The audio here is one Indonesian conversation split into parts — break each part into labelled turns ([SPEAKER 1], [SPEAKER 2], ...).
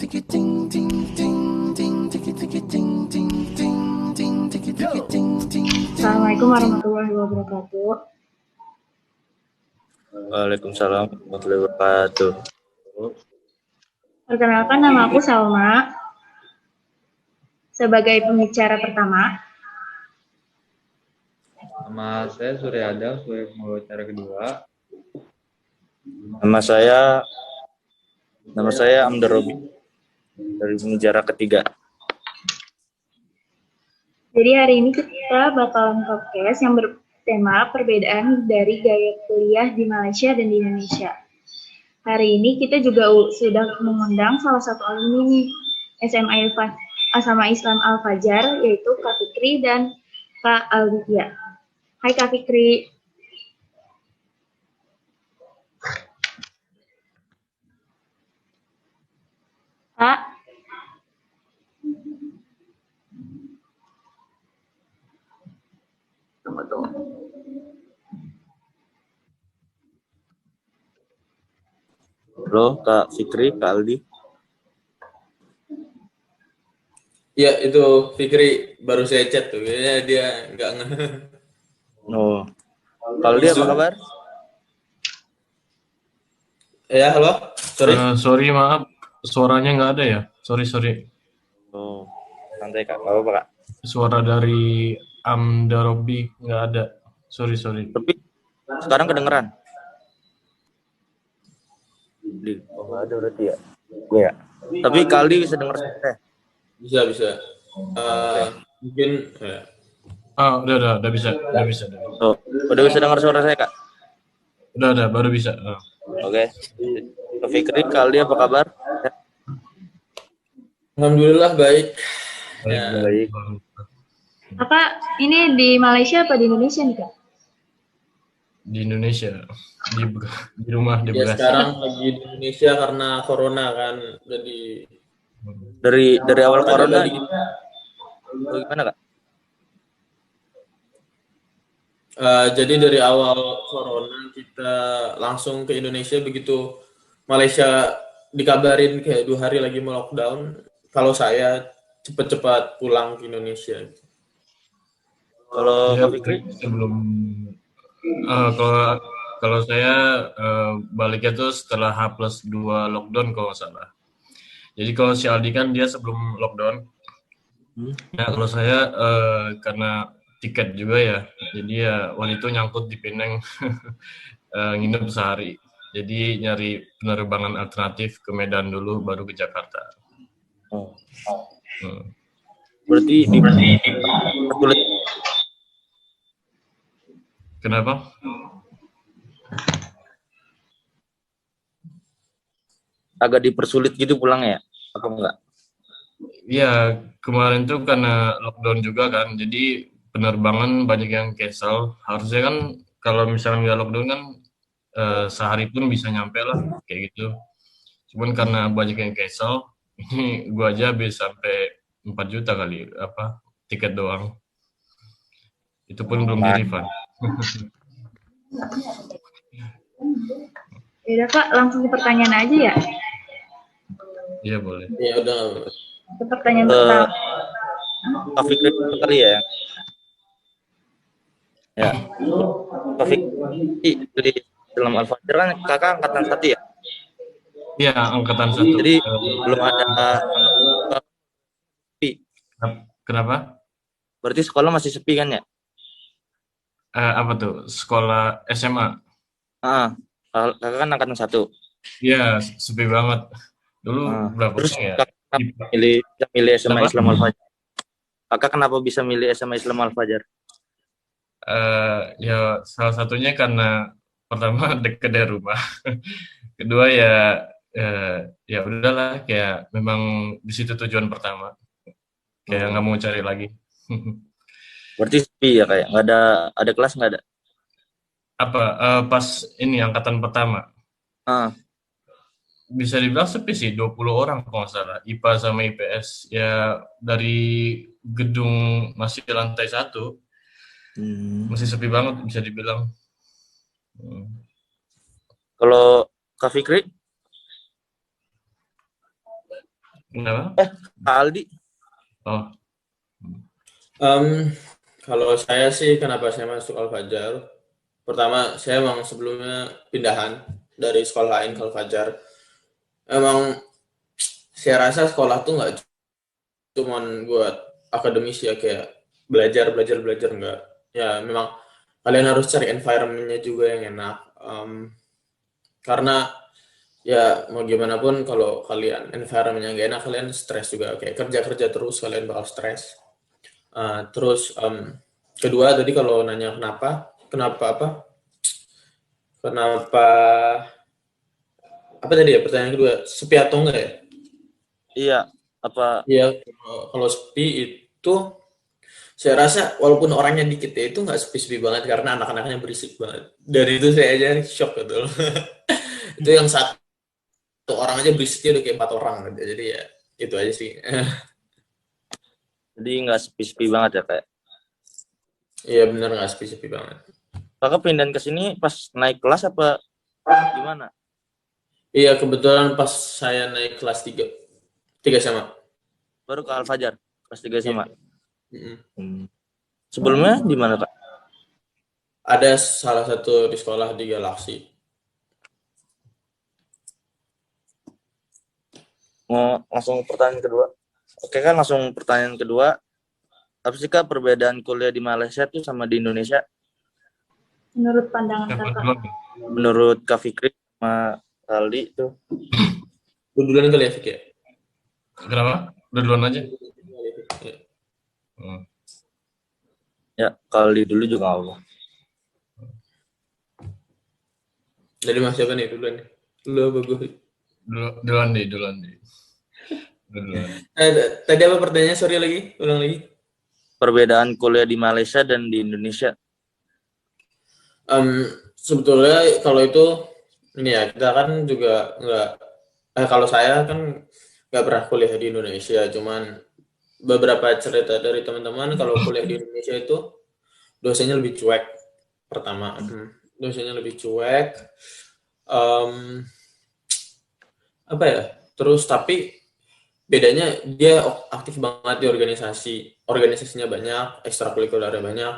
[SPEAKER 1] Assalamualaikum warahmatullahi wabarakatuh.
[SPEAKER 2] Waalaikumsalam warahmatullahi wabarakatuh.
[SPEAKER 1] Perkenalkan, nama aku Salma. Sebagai pembicara pertama,
[SPEAKER 3] Nama saya Suryada, sebagai pembicara kedua.
[SPEAKER 2] Nama saya Amdar Robi dari pembicara ketiga.
[SPEAKER 1] jadi hari ini kita bakalan podcast yang bertema perbedaan dari gaya kuliah di Malaysia dan di Indonesia. Hari ini kita juga sudah mengundang salah satu alumni nih, SMA Islam Al-Fajar, yaitu Kak Fikri dan Kak Aldia. Hai Kak Fikri. Kak. Tunggu.
[SPEAKER 2] Halo Kak Fikri, Kak Aldi.
[SPEAKER 4] Ya, itu Fikri baru saya chat tuh, kayaknya dia nggak
[SPEAKER 2] Oh, Kak Aldi apa kabar?
[SPEAKER 4] Ya, halo, sorry.
[SPEAKER 5] Sorry, maaf, suaranya nggak ada ya. Sorry.
[SPEAKER 2] Oh, santai Kak. Apa Kak?
[SPEAKER 5] Suara dari Amdarobi nggak ada. Sorry.
[SPEAKER 2] Tapi sekarang kedengeran. Oh, nggak ada berarti ya. Iya. Tapi Kak Aldi bisa dengar saya.
[SPEAKER 4] Bisa. Mungkin ya.
[SPEAKER 5] Udah bisa.
[SPEAKER 2] Oh, udah bisa dengar suara saya Kak?
[SPEAKER 5] Udah, baru bisa.
[SPEAKER 2] Oke. Kak Fikri, Kak Aldi apa kabar?
[SPEAKER 4] Alhamdulillah baik.
[SPEAKER 2] Baik.
[SPEAKER 1] Kakak, ini di Malaysia apa di Indonesia nih Kak?
[SPEAKER 5] Di Indonesia, di rumah di
[SPEAKER 4] Ya,
[SPEAKER 5] Bekasi.
[SPEAKER 4] sekarang lagi di Indonesia karena corona kan, jadi
[SPEAKER 2] Dari awal corona
[SPEAKER 4] tadi kita,
[SPEAKER 2] gimana Kak?
[SPEAKER 4] jadi dari awal corona kita langsung ke Indonesia, begitu Malaysia dikabarin kayak 2 hari lagi mau lockdown, kalau saya cepat-cepat pulang ke Indonesia.
[SPEAKER 2] Kalau Kak Fikri?
[SPEAKER 5] Sebelum kalau saya baliknya tuh setelah H+2 lockdown kalau nggak salah. Jadi kalau si Aldi kan dia sebelum lockdown. Nah kalau saya karena tiket juga ya, jadi ya waktu itu nyangkut di Penang, nginep sehari. Jadi nyari penerbangan alternatif ke Medan dulu, baru ke Jakarta.
[SPEAKER 2] Oh. Berarti sulit.
[SPEAKER 5] Kenapa?
[SPEAKER 2] Agak dipersulit gitu pulangnya ya? Apa enggak?
[SPEAKER 5] Iya, kemarin tuh karena lockdown juga kan, jadi penerbangan banyak yang cancel. Harusnya kan kalau misalnya nggak lockdown kan sehari pun bisa nyampe lah, kayak gitu. Cuman karena banyak yang cancel, ini gua aja habis sampai 4 juta kali, tiket doang. Itu pun belum di refund.
[SPEAKER 1] Ya udah Kak, langsung ke pertanyaan aja ya.
[SPEAKER 5] Iya boleh.
[SPEAKER 4] Ya udah.
[SPEAKER 1] Ke pertanyaan pertama.
[SPEAKER 2] Kak Fikri kali ya? Ya. Kak Fikri dari dalam Al-Fajar kan kakak angkatan 1 ya?
[SPEAKER 5] Iya, angkatan 1.
[SPEAKER 2] Jadi belum ada angkatan sepi.
[SPEAKER 5] Kenapa?
[SPEAKER 2] Berarti sekolah masih sepi kan ya?
[SPEAKER 5] Apa tuh? Sekolah SMA?
[SPEAKER 2] Kakak kan angkatan 1.
[SPEAKER 5] Iya, sepi banget. Dulu berapa
[SPEAKER 2] Terus
[SPEAKER 5] orang ya?
[SPEAKER 2] kakak bisa milih SMA Islam Al-Fajar? Kakak kenapa bisa milih SMA Islam Al-Fajar?
[SPEAKER 5] Ya salah satunya karena pertama dekat dari rumah. Kedua ya udahlah, kayak memang di situ tujuan pertama. Kayak nggak mau cari lagi.
[SPEAKER 2] Berarti sepi ya, kayak nggak ada kelas nggak ada?
[SPEAKER 5] Pas ini angkatan pertama. Bisa dibilang sepi sih, 20 orang kalau nggak salah, IPA sama IPS. Ya dari gedung masih lantai 1, masih sepi banget bisa dibilang.
[SPEAKER 2] Kalau Kak Fikri?
[SPEAKER 5] Kenapa?
[SPEAKER 2] Kak Aldi.
[SPEAKER 5] Oh,
[SPEAKER 4] Kalau saya sih kenapa saya masuk Al-Fajar? Pertama, saya emang sebelumnya pindahan dari sekolah lain ke Al-Fajar. Emang saya rasa sekolah tuh nggak cuman buat akademis ya, kayak belajar belajar belajar enggak. Ya memang kalian harus cari environment-nya juga yang enak. Karena ya mau gimana pun kalau kalian environment-nya nggak enak, kalian stres juga. Kayak kerja-kerja terus kalian bakal stres. Terus kedua tadi kalau nanya kenapa apa tadi ya pertanyaan kedua, sepi atau enggak ya?
[SPEAKER 2] Iya, apa
[SPEAKER 4] Iya, kalau sepi itu saya rasa walaupun orangnya dikit ya itu nggak sepi-sepi banget karena anak-anaknya berisik banget. Dari itu saya aja shock gitu loh. Itu yang satu orang aja berisiknya udah kayak 4 orang gitu. Jadi ya itu aja sih.
[SPEAKER 2] jadi nggak sepi-sepi banget ya kayak.
[SPEAKER 4] Iya bener nggak sepi-sepi banget.
[SPEAKER 2] Kakak pindahan ke sini pas naik kelas apa gimana?
[SPEAKER 4] Iya kebetulan pas saya naik kelas 3 sama.
[SPEAKER 2] Baru ke Al-Fajar kelas 3 SMA.
[SPEAKER 4] Mm-mm.
[SPEAKER 2] Sebelumnya di mana, Kak?
[SPEAKER 4] Ada salah satu di sekolah di Galaxy.
[SPEAKER 2] Mau langsung pertanyaan kedua. Oke kan, langsung pertanyaan kedua. Apa sih Kak perbedaan kuliah di Malaysia tuh sama di Indonesia?
[SPEAKER 1] Menurut pandangan
[SPEAKER 5] siapa
[SPEAKER 1] kakak.
[SPEAKER 5] duluan?
[SPEAKER 2] Menurut Kak Fikri sama Aldi tuh.
[SPEAKER 4] Lu duluan kali ya, Fik ya?
[SPEAKER 5] Kenapa? Udah duluan aja.
[SPEAKER 4] Iya.
[SPEAKER 5] Hmm.
[SPEAKER 2] Ya, Aldi dulu juga nggak apa.
[SPEAKER 4] Dari Mas siapa nih duluan nih? Lu apa gue?
[SPEAKER 5] Duluan deh. Duluan.
[SPEAKER 4] Tadi apa pertanyaannya? Sorry lagi, ulang lagi.
[SPEAKER 2] Perbedaan kuliah di Malaysia dan di Indonesia.
[SPEAKER 4] Sebetulnya kalau itu ini ya kita kan juga nggak kalau saya kan nggak pernah kuliah di Indonesia, cuman beberapa cerita dari teman-teman kalau kuliah di Indonesia itu dosennya lebih cuek. Pertama, dosennya lebih cuek. Apa ya? Terus tapi bedanya dia aktif banget di organisasinya banyak, ekstrakurikulernya banyak.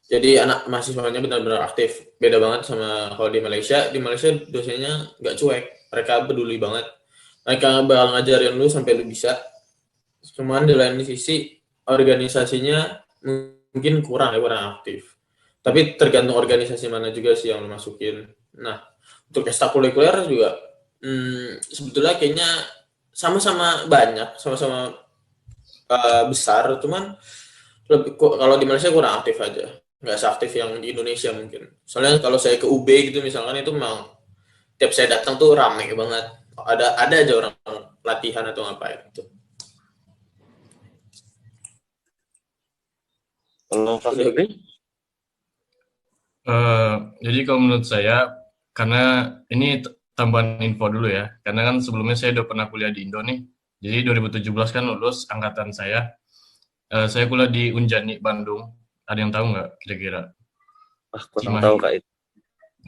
[SPEAKER 4] Jadi anak mahasiswanya benar-benar aktif. Beda banget sama kalau di Malaysia. Di Malaysia dosennya nggak cuek, mereka peduli banget. Mereka bakal ngajarin lu sampai lu bisa. Cuman di lain sisi organisasinya mungkin kurang aktif. Tapi tergantung organisasi mana juga sih yang lu masukin. Nah, untuk ekstrakurikuler juga sebetulnya kayaknya sama-sama banyak, sama-sama besar, cuman kalau di Malaysia kurang aktif aja, nggak seaktif yang di Indonesia mungkin. Soalnya kalau saya ke UB gitu misalkan itu memang tiap saya datang tuh ramai banget, ada aja orang latihan atau ngapain gitu.
[SPEAKER 2] Kalau Kak Fikri?
[SPEAKER 5] Jadi kalau menurut saya, karena ini tambahan info dulu ya, karena kan sebelumnya saya udah pernah kuliah di Indo nih. Jadi 2017 kan lulus angkatan saya. Saya kuliah di Unjani Bandung. Ada yang tahu nggak kira-kira?
[SPEAKER 2] Kurang tahu Kak itu.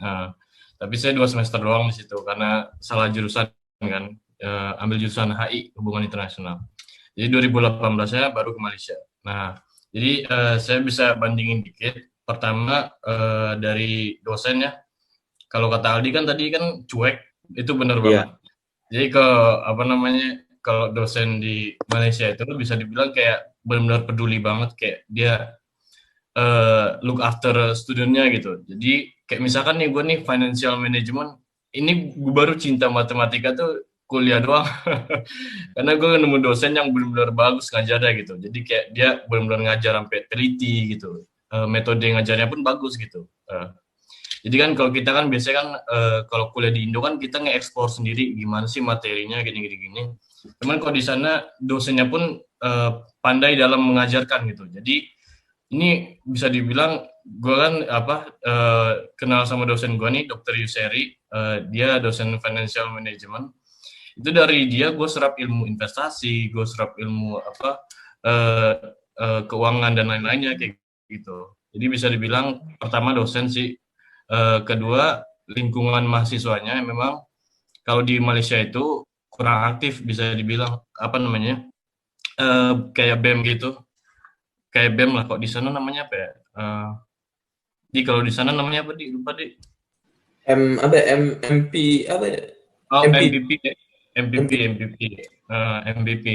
[SPEAKER 5] Nah, tapi saya 2 semester doang di situ karena salah jurusan kan. Ambil jurusan HI Hubungan Internasional. Jadi 2018 saya baru ke Malaysia. Nah, jadi saya bisa bandingin dikit. Pertama dari dosennya. Kalau kata Aldi kan tadi kan cuek, itu benar banget. Jadi kalau dosen di Malaysia itu bisa dibilang kayak benar-benar peduli banget, kayak dia look after studentnya gitu. Jadi kayak misalkan nih gue nih financial management, ini gue baru cinta matematika tuh kuliah doang. Karena gue nemu dosen yang benar-benar bagus ngajarnya gitu. Jadi kayak dia benar-benar ngajar sampai teliti gitu. Metode ngajarnya pun bagus gitu. Jadi kan kalau kita kan biasanya kan kalau kuliah di Indo kan kita nge-explore sendiri gimana sih materinya gini. Cuman kalau di sana dosennya pun pandai dalam mengajarkan gitu. Jadi ini bisa dibilang gue kan kenal sama dosen gue nih, Dr. Yuseri, dia dosen financial management. Itu dari dia gue serap ilmu investasi, gue serap ilmu keuangan dan lain-lainnya kayak gitu. Jadi bisa dibilang pertama dosen sih. Kedua, lingkungan mahasiswanya memang kalau di Malaysia itu kurang aktif bisa dibilang apa namanya kayak BEM gitu, kayak BEM lah. Kok di sana namanya apa ya? Di kalau di sana namanya apa di lupa di
[SPEAKER 4] apa ya? MP apa ya?
[SPEAKER 5] oh
[SPEAKER 4] MP
[SPEAKER 5] MPP MPP
[SPEAKER 4] MP.
[SPEAKER 5] MPP MVP.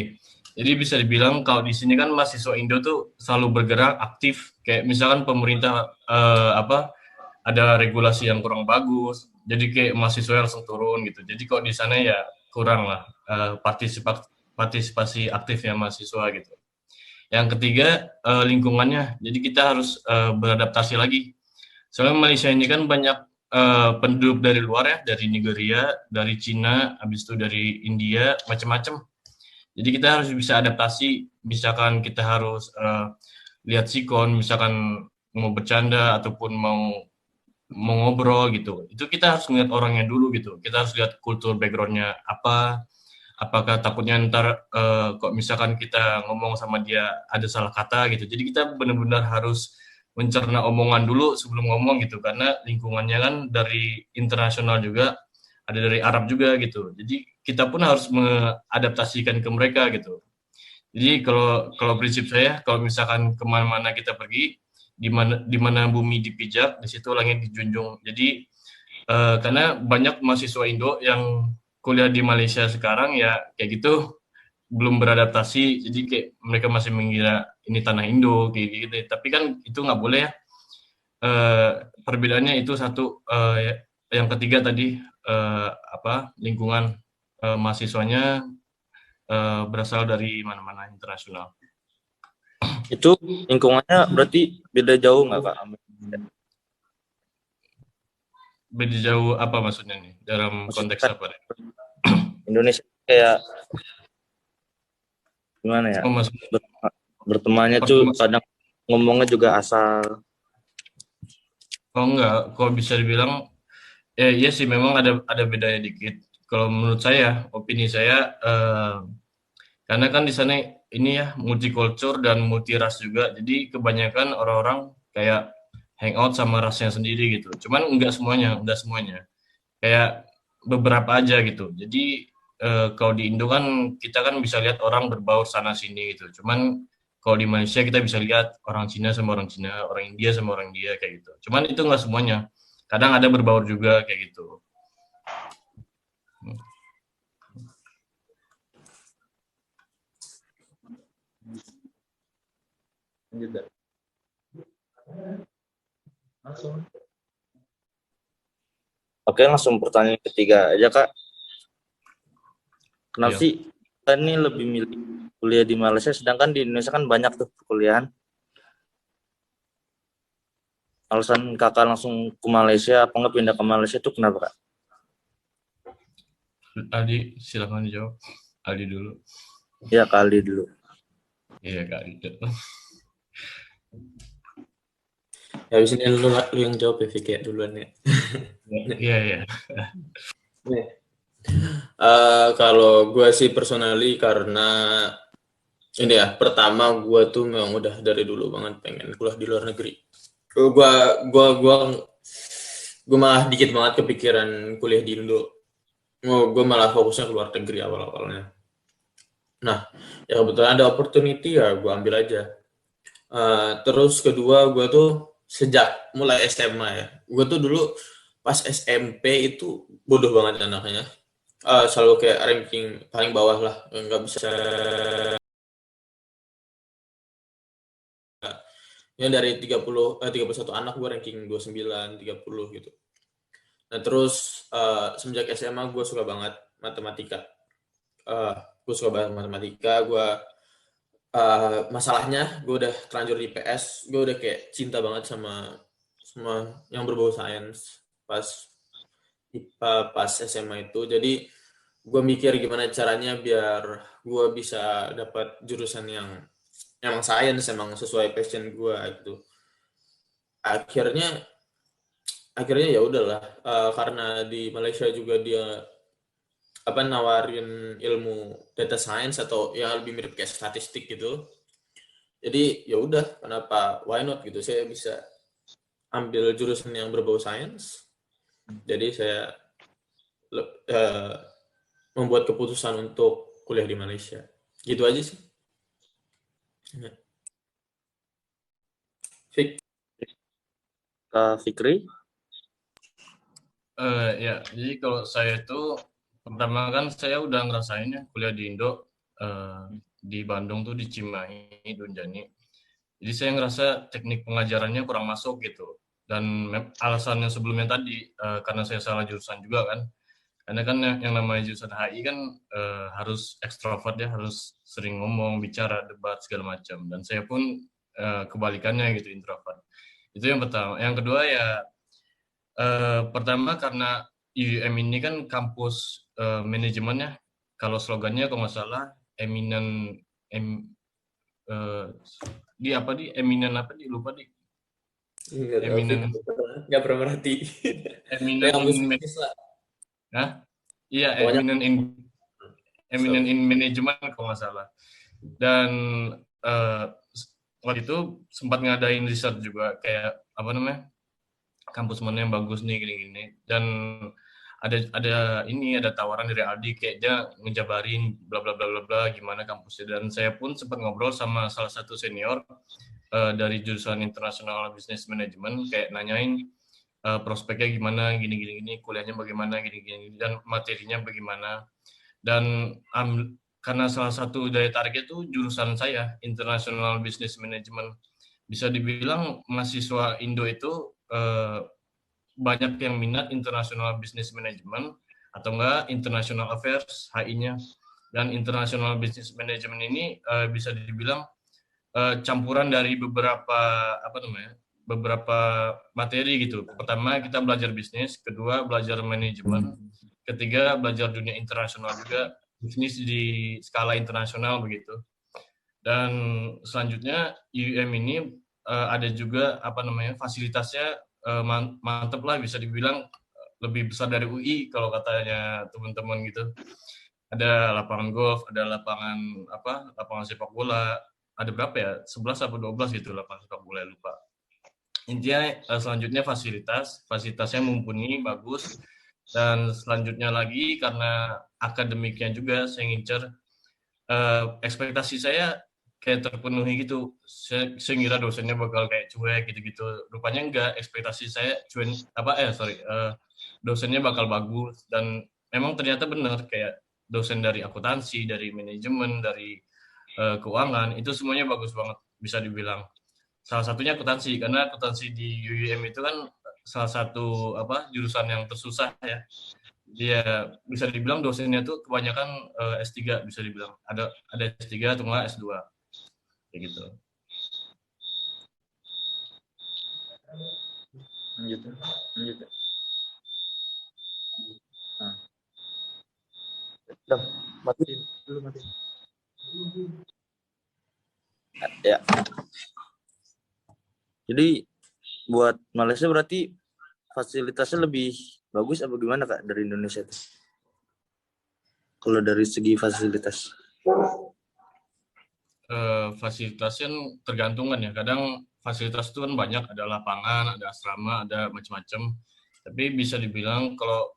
[SPEAKER 5] Jadi bisa dibilang kalau di sini kan mahasiswa Indo tuh selalu bergerak aktif, kayak misalkan pemerintah apa ada regulasi yang kurang bagus, jadi kayak mahasiswa langsung turun gitu. Jadi kalau di sana ya kurang lah partisipasi aktifnya mahasiswa gitu. Yang ketiga lingkungannya, jadi kita harus beradaptasi lagi. Soalnya Malaysia ini kan banyak penduduk dari luar ya, dari Nigeria, dari Cina, habis itu dari India, macam-macam. Jadi kita harus bisa adaptasi. Misalkan kita harus lihat sikon, misalkan mau bercanda ataupun mau ngobrol gitu. Itu kita harus lihat orangnya dulu gitu. Kita harus lihat kultur backgroundnya apa. Apakah takutnya ntar kok misalkan kita ngomong sama dia ada salah kata gitu. Jadi kita benar-benar harus mencerna omongan dulu sebelum ngomong gitu. Karena lingkungannya kan dari internasional juga, ada dari Arab juga gitu. Jadi kita pun harus mengadaptasikan ke mereka gitu. Jadi kalau kalau prinsip saya, kalau misalkan kemana-mana kita pergi, di mana bumi dipijak, di situ langit dijunjung. Jadi karena banyak mahasiswa Indo yang kuliah di Malaysia sekarang ya kayak gitu belum beradaptasi, jadi kayak mereka masih mengira ini tanah Indo kayak gitu. Tapi kan itu nggak boleh ya. Perbedaannya itu satu. Yang ketiga tadi apa lingkungan mahasiswanya berasal dari mana-mana internasional.
[SPEAKER 2] Itu lingkungannya berarti beda jauh nggak Kak?
[SPEAKER 5] Beda jauh apa maksudnya nih? Dalam
[SPEAKER 2] Maksudnya
[SPEAKER 5] konteks
[SPEAKER 2] kan
[SPEAKER 5] apa nih?
[SPEAKER 2] Indonesia kayak gimana ya?
[SPEAKER 5] Oh, maksud
[SPEAKER 2] Bertemannya tuh
[SPEAKER 5] pertemuan.
[SPEAKER 2] kadang ngomongnya juga asal.
[SPEAKER 5] Oh enggak, kalau bisa dibilang iya sih memang ada bedanya dikit. Kalau menurut saya, opini saya karena kan di sana ini ya multicultural dan multiras juga. Jadi kebanyakan orang-orang kayak hangout sama rasnya sendiri gitu. Cuman enggak semuanya. Kayak beberapa aja gitu. Jadi kalau di Indo kan kita kan bisa lihat orang berbaur sana sini gitu. Cuman kalau di Malaysia kita bisa lihat orang Cina sama orang Cina, orang India sama orang India kayak gitu. Cuman itu enggak semuanya. Kadang ada berbaur juga kayak gitu.
[SPEAKER 3] Lanjut. Langsung.
[SPEAKER 2] Oke, langsung pertanyaan ketiga aja Kak. Kenapa
[SPEAKER 5] Iya.
[SPEAKER 2] sih kita ini lebih milih kuliah di Malaysia, sedangkan di Indonesia kan banyak tuh perkuliahan. Alasan Kakak langsung ke Malaysia, apa nggak pindah ke Malaysia itu kenapa Kak?
[SPEAKER 5] Aldi, silakan dijawab. Aldi dulu.
[SPEAKER 2] Ya kali dulu.
[SPEAKER 5] Iya, Kak Aldi.
[SPEAKER 4] Ya habis ini lu yang jawab ya Vicky duluan ya.
[SPEAKER 5] Iya, iya.
[SPEAKER 4] Kalau gue sih personally karena ini ya pertama gue tuh memang udah dari dulu banget pengen kuliah di luar negeri. Gue malah dikit banget kepikiran kuliah di Indo. Gue malah fokusnya ke luar negeri awal-awalnya. Nah, ya kebetulan ada opportunity ya gue ambil aja. Terus kedua gue tuh sejak mulai SMA ya, gue tuh dulu pas SMP itu bodoh banget anaknya. Selalu kayak ranking paling bawah lah, nggak bisa. Yang dari 31 anak gue ranking 29, 30 gitu. Nah terus semenjak SMA gue suka banget matematika. Gue suka banget matematika. Masalahnya gue udah terlanjur di PS, gue udah kayak cinta banget sama yang berbau sains pas SMA itu. Jadi gue mikir gimana caranya biar gue bisa dapat jurusan yang emang sains, emang sesuai passion gue gitu. Akhirnya ya udahlah, karena di Malaysia juga dia nawarin ilmu data science atau yang lebih mirip kayak statistik gitu. Jadi ya udah, kenapa why not gitu, saya bisa ambil jurusan yang berbau sains. Jadi saya membuat keputusan untuk kuliah di Malaysia. Gitu aja sih. Ya. Fik.
[SPEAKER 2] Fikri?
[SPEAKER 5] Ya, jadi kalau saya itu pertama kan saya udah ngerasain ya kuliah di Indo, di Bandung tuh di Cimahi, Dunjani. Jadi saya ngerasa teknik pengajarannya kurang masuk gitu. Dan alasannya sebelumnya tadi karena saya salah jurusan juga kan. Karena kan yang namanya jurusan HI kan harus ekstrovert ya, harus sering ngomong, bicara, debat segala macam. Dan saya pun kebalikannya gitu, introvert. Itu yang pertama. Yang kedua ya pertama karena UUM ini kan kampus manajemennya, kalau slogannya kalau nggak salah eminent eh, di apa di eminent apa di lupa di
[SPEAKER 4] Enggak tahu, Fik.
[SPEAKER 5] eminent
[SPEAKER 4] Nggak pernah merhati. Kayak
[SPEAKER 5] eminent
[SPEAKER 4] kampus
[SPEAKER 5] in
[SPEAKER 4] bisnis lah.
[SPEAKER 5] Hah? Iya,
[SPEAKER 4] Pokoknya
[SPEAKER 5] eminent in management kalau nggak salah. Dan eh, waktu itu sempat ngadain riset juga kayak apa namanya, kampus mana yang bagus nih gini-gini. Dan ada tawaran dari Aldi kayak dia ngejabarin bla bla bla bla bla gimana kampusnya. Dan saya pun sempat ngobrol sama salah satu senior dari jurusan International Business Management kayak nanyain prospeknya gimana, gini-gini, kuliahnya bagaimana, gini-gini, dan materinya bagaimana. Dan karena salah satu daya tariknya itu jurusan saya, International Business Management. Bisa dibilang mahasiswa Indo itu banyak yang minat International Business Management atau enggak International Affairs, HI-nya. Dan International Business Management ini bisa dibilang campuran dari beberapa materi gitu. Pertama kita belajar bisnis, kedua belajar manajemen, ketiga belajar dunia internasional juga, bisnis di skala internasional begitu. Dan selanjutnya UUM ini ada juga fasilitasnya mantep lah, bisa dibilang lebih besar dari UI kalau katanya teman-teman gitu. Ada lapangan golf, ada lapangan sepak bola, ada berapa ya? 11 atau 12 gitu lapangan sepak bola, lupa. Intinya selanjutnya fasilitasnya mumpuni, bagus. Dan selanjutnya lagi karena akademiknya juga saya ngincer, ekspektasi saya kayak terpenuhi gitu. Saya ngira dosennya bakal kayak cuek gitu-gitu. Rupanya enggak, ekspektasi saya dosennya bakal bagus. Dan memang ternyata benar, kayak dosen dari akuntansi, dari manajemen, dari keuangan, itu semuanya bagus banget bisa dibilang. Salah satunya akuntansi, karena akuntansi di UUM itu kan salah satu jurusan yang tersusah ya. Dia bisa dibilang dosennya tuh kebanyakan S3 bisa dibilang. Ada S3 atau enggak S2. Kayak gitu.
[SPEAKER 3] Lanjut.
[SPEAKER 2] Mati.
[SPEAKER 3] Mati.
[SPEAKER 2] Ya. Jadi buat Malaysia berarti fasilitasnya lebih bagus apa gimana Kak dari Indonesia tuh? Kalau dari segi fasilitas.
[SPEAKER 5] Fasilitasnya tergantung kan ya. Kadang fasilitas itu kan banyak, ada lapangan, ada asrama, ada macam-macam. Tapi bisa dibilang kalau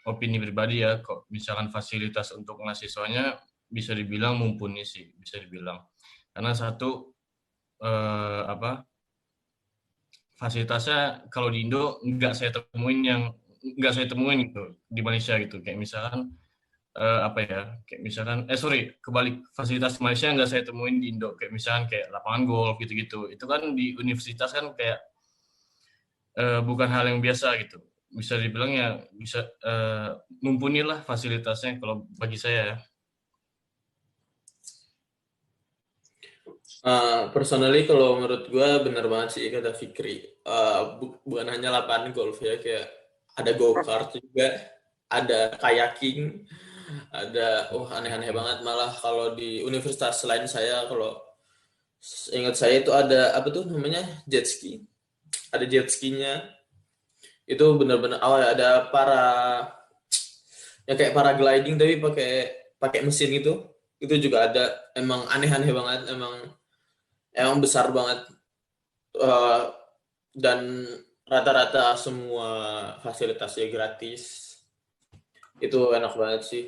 [SPEAKER 5] opini pribadi ya, kok misalkan fasilitas untuk mahasiswanya bisa dibilang mumpuni sih, bisa dibilang. Karena satu fasilitasnya kalau di Indo nggak saya temuin gitu di Malaysia gitu. Kayak misalkan kebalik, fasilitas Malaysia nggak saya temuin di Indo, kayak misalkan kayak lapangan golf gitu-gitu. Itu kan di universitas kan kayak bukan hal yang biasa gitu. Bisa dibilang ya bisa mumpuni lah fasilitasnya kalau bagi saya ya.
[SPEAKER 4] Personally kalau menurut gue benar banget sih kata Fikri. Bukan hanya lapangan golf ya, kayak ada go-kart juga, ada kayaking, ada aneh-aneh banget. Malah kalau di universitas selain saya, kalau ingat saya itu ada apa tuh namanya jet ski, ada jet skinya. Itu benar-benar ada kayak paragliding tapi pakai mesin itu juga ada. Emang aneh-aneh banget, emang besar banget, dan rata-rata semua fasilitasnya gratis. Itu enak banget sih.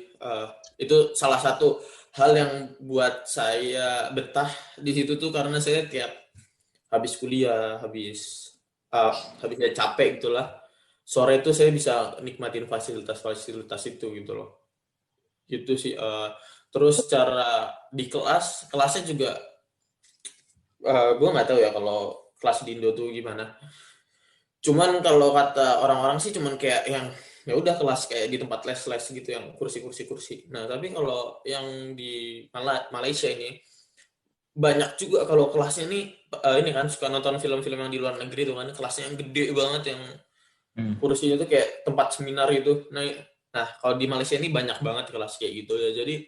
[SPEAKER 4] Itu salah satu hal yang buat saya betah di situ tuh karena saya tiap habis kuliah, habis saya capek gitulah. Sore itu saya bisa nikmatin fasilitas-fasilitas itu gitu loh. Gitu sih. Terus cara di kelasnya juga gue nggak tahu ya kalau kelas di Indo tuh gimana. Cuman kalau kata orang-orang sih cuman kayak yang ya udah kelas kayak di tempat les-les gitu yang kursi. Nah, tapi kalau yang di Malaysia ini banyak juga kalau kelasnya nih ini kan suka nonton film-film yang di luar negeri tuh kan kelasnya yang gede banget yang kursinya tuh kayak tempat seminar gitu. Nah, kalau di Malaysia ini banyak banget kelas kayak gitu ya. Jadi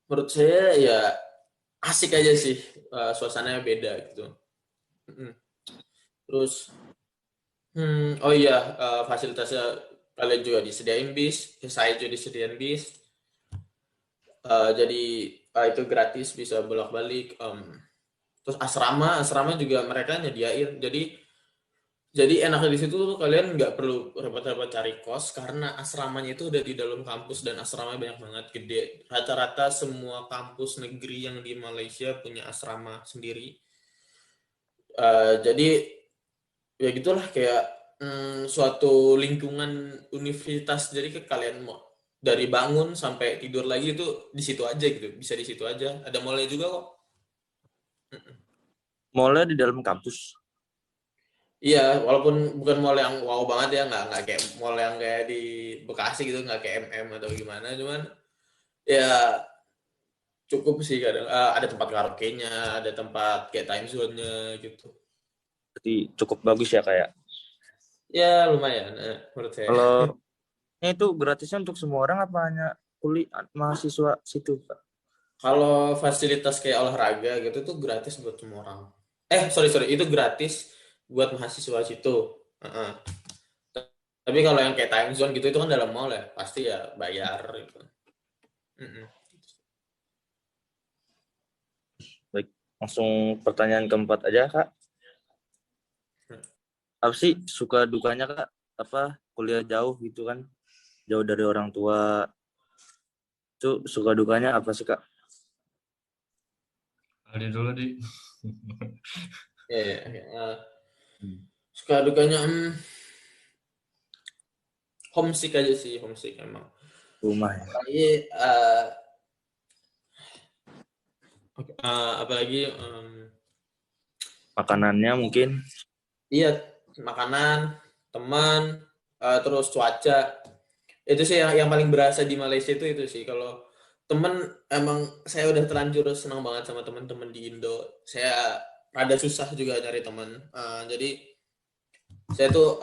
[SPEAKER 4] menurut saya ya asik aja sih, suasananya beda gitu. Terus oh iya, fasilitasnya kalian juga disediain bis, saya juga disediain bis. Jadi itu gratis bisa bolak-balik. Terus asrama juga mereka nyediain. Jadi enaknya di situ tuh kalian nggak perlu repot-repot cari kos karena asramanya itu udah di dalam kampus dan asramanya banyak banget gede. Rata-rata semua kampus negeri yang di Malaysia punya asrama sendiri. Jadi ya gitulah kayak suatu lingkungan universitas. Jadi kalian mau dari bangun sampai tidur lagi itu di situ aja gitu. Bisa di situ aja. Ada mallnya juga kok.
[SPEAKER 2] Mallnya di dalam kampus.
[SPEAKER 4] Iya, walaupun bukan mall yang wow banget ya, nggak kayak mall yang kayak di Bekasi gitu, nggak kayak MM atau gimana, cuman ya cukup sih kadang. Ada tempat karaoke-nya, ada tempat kayak time zone-nya gitu.
[SPEAKER 2] Berarti cukup bagus ya kayak.
[SPEAKER 4] Ya lumayan menurut saya.
[SPEAKER 2] Kalau itu gratisnya untuk semua orang apa hanya mahasiswa situ, Pak?
[SPEAKER 4] Kalau fasilitas kayak olahraga gitu tuh gratis buat semua orang. Sorry, itu gratis buat mahasiswa situ. Tapi kalau yang kayak time zone gitu itu kan dalam mall ya, pasti ya bayar gitu.
[SPEAKER 2] Baik, langsung pertanyaan keempat aja, Kak. Apa sih suka dukanya, Kak? Apa kuliah jauh gitu kan? Jauh dari orang tua. Itu suka dukanya apa sih, Kak?
[SPEAKER 5] Aldi dulu, Di.
[SPEAKER 4] Suka dukanya homesick aja sih, homesick emang.
[SPEAKER 2] Rumah ya.
[SPEAKER 4] Apalagi
[SPEAKER 2] Makanannya mungkin.
[SPEAKER 4] iya, makanan, teman, terus cuaca. Itu sih yang paling berasa di Malaysia itu sih. Kalau teman emang saya udah terlanjur senang banget sama teman-teman di Indo. Saya rada susah juga cari teman. Jadi saya tuh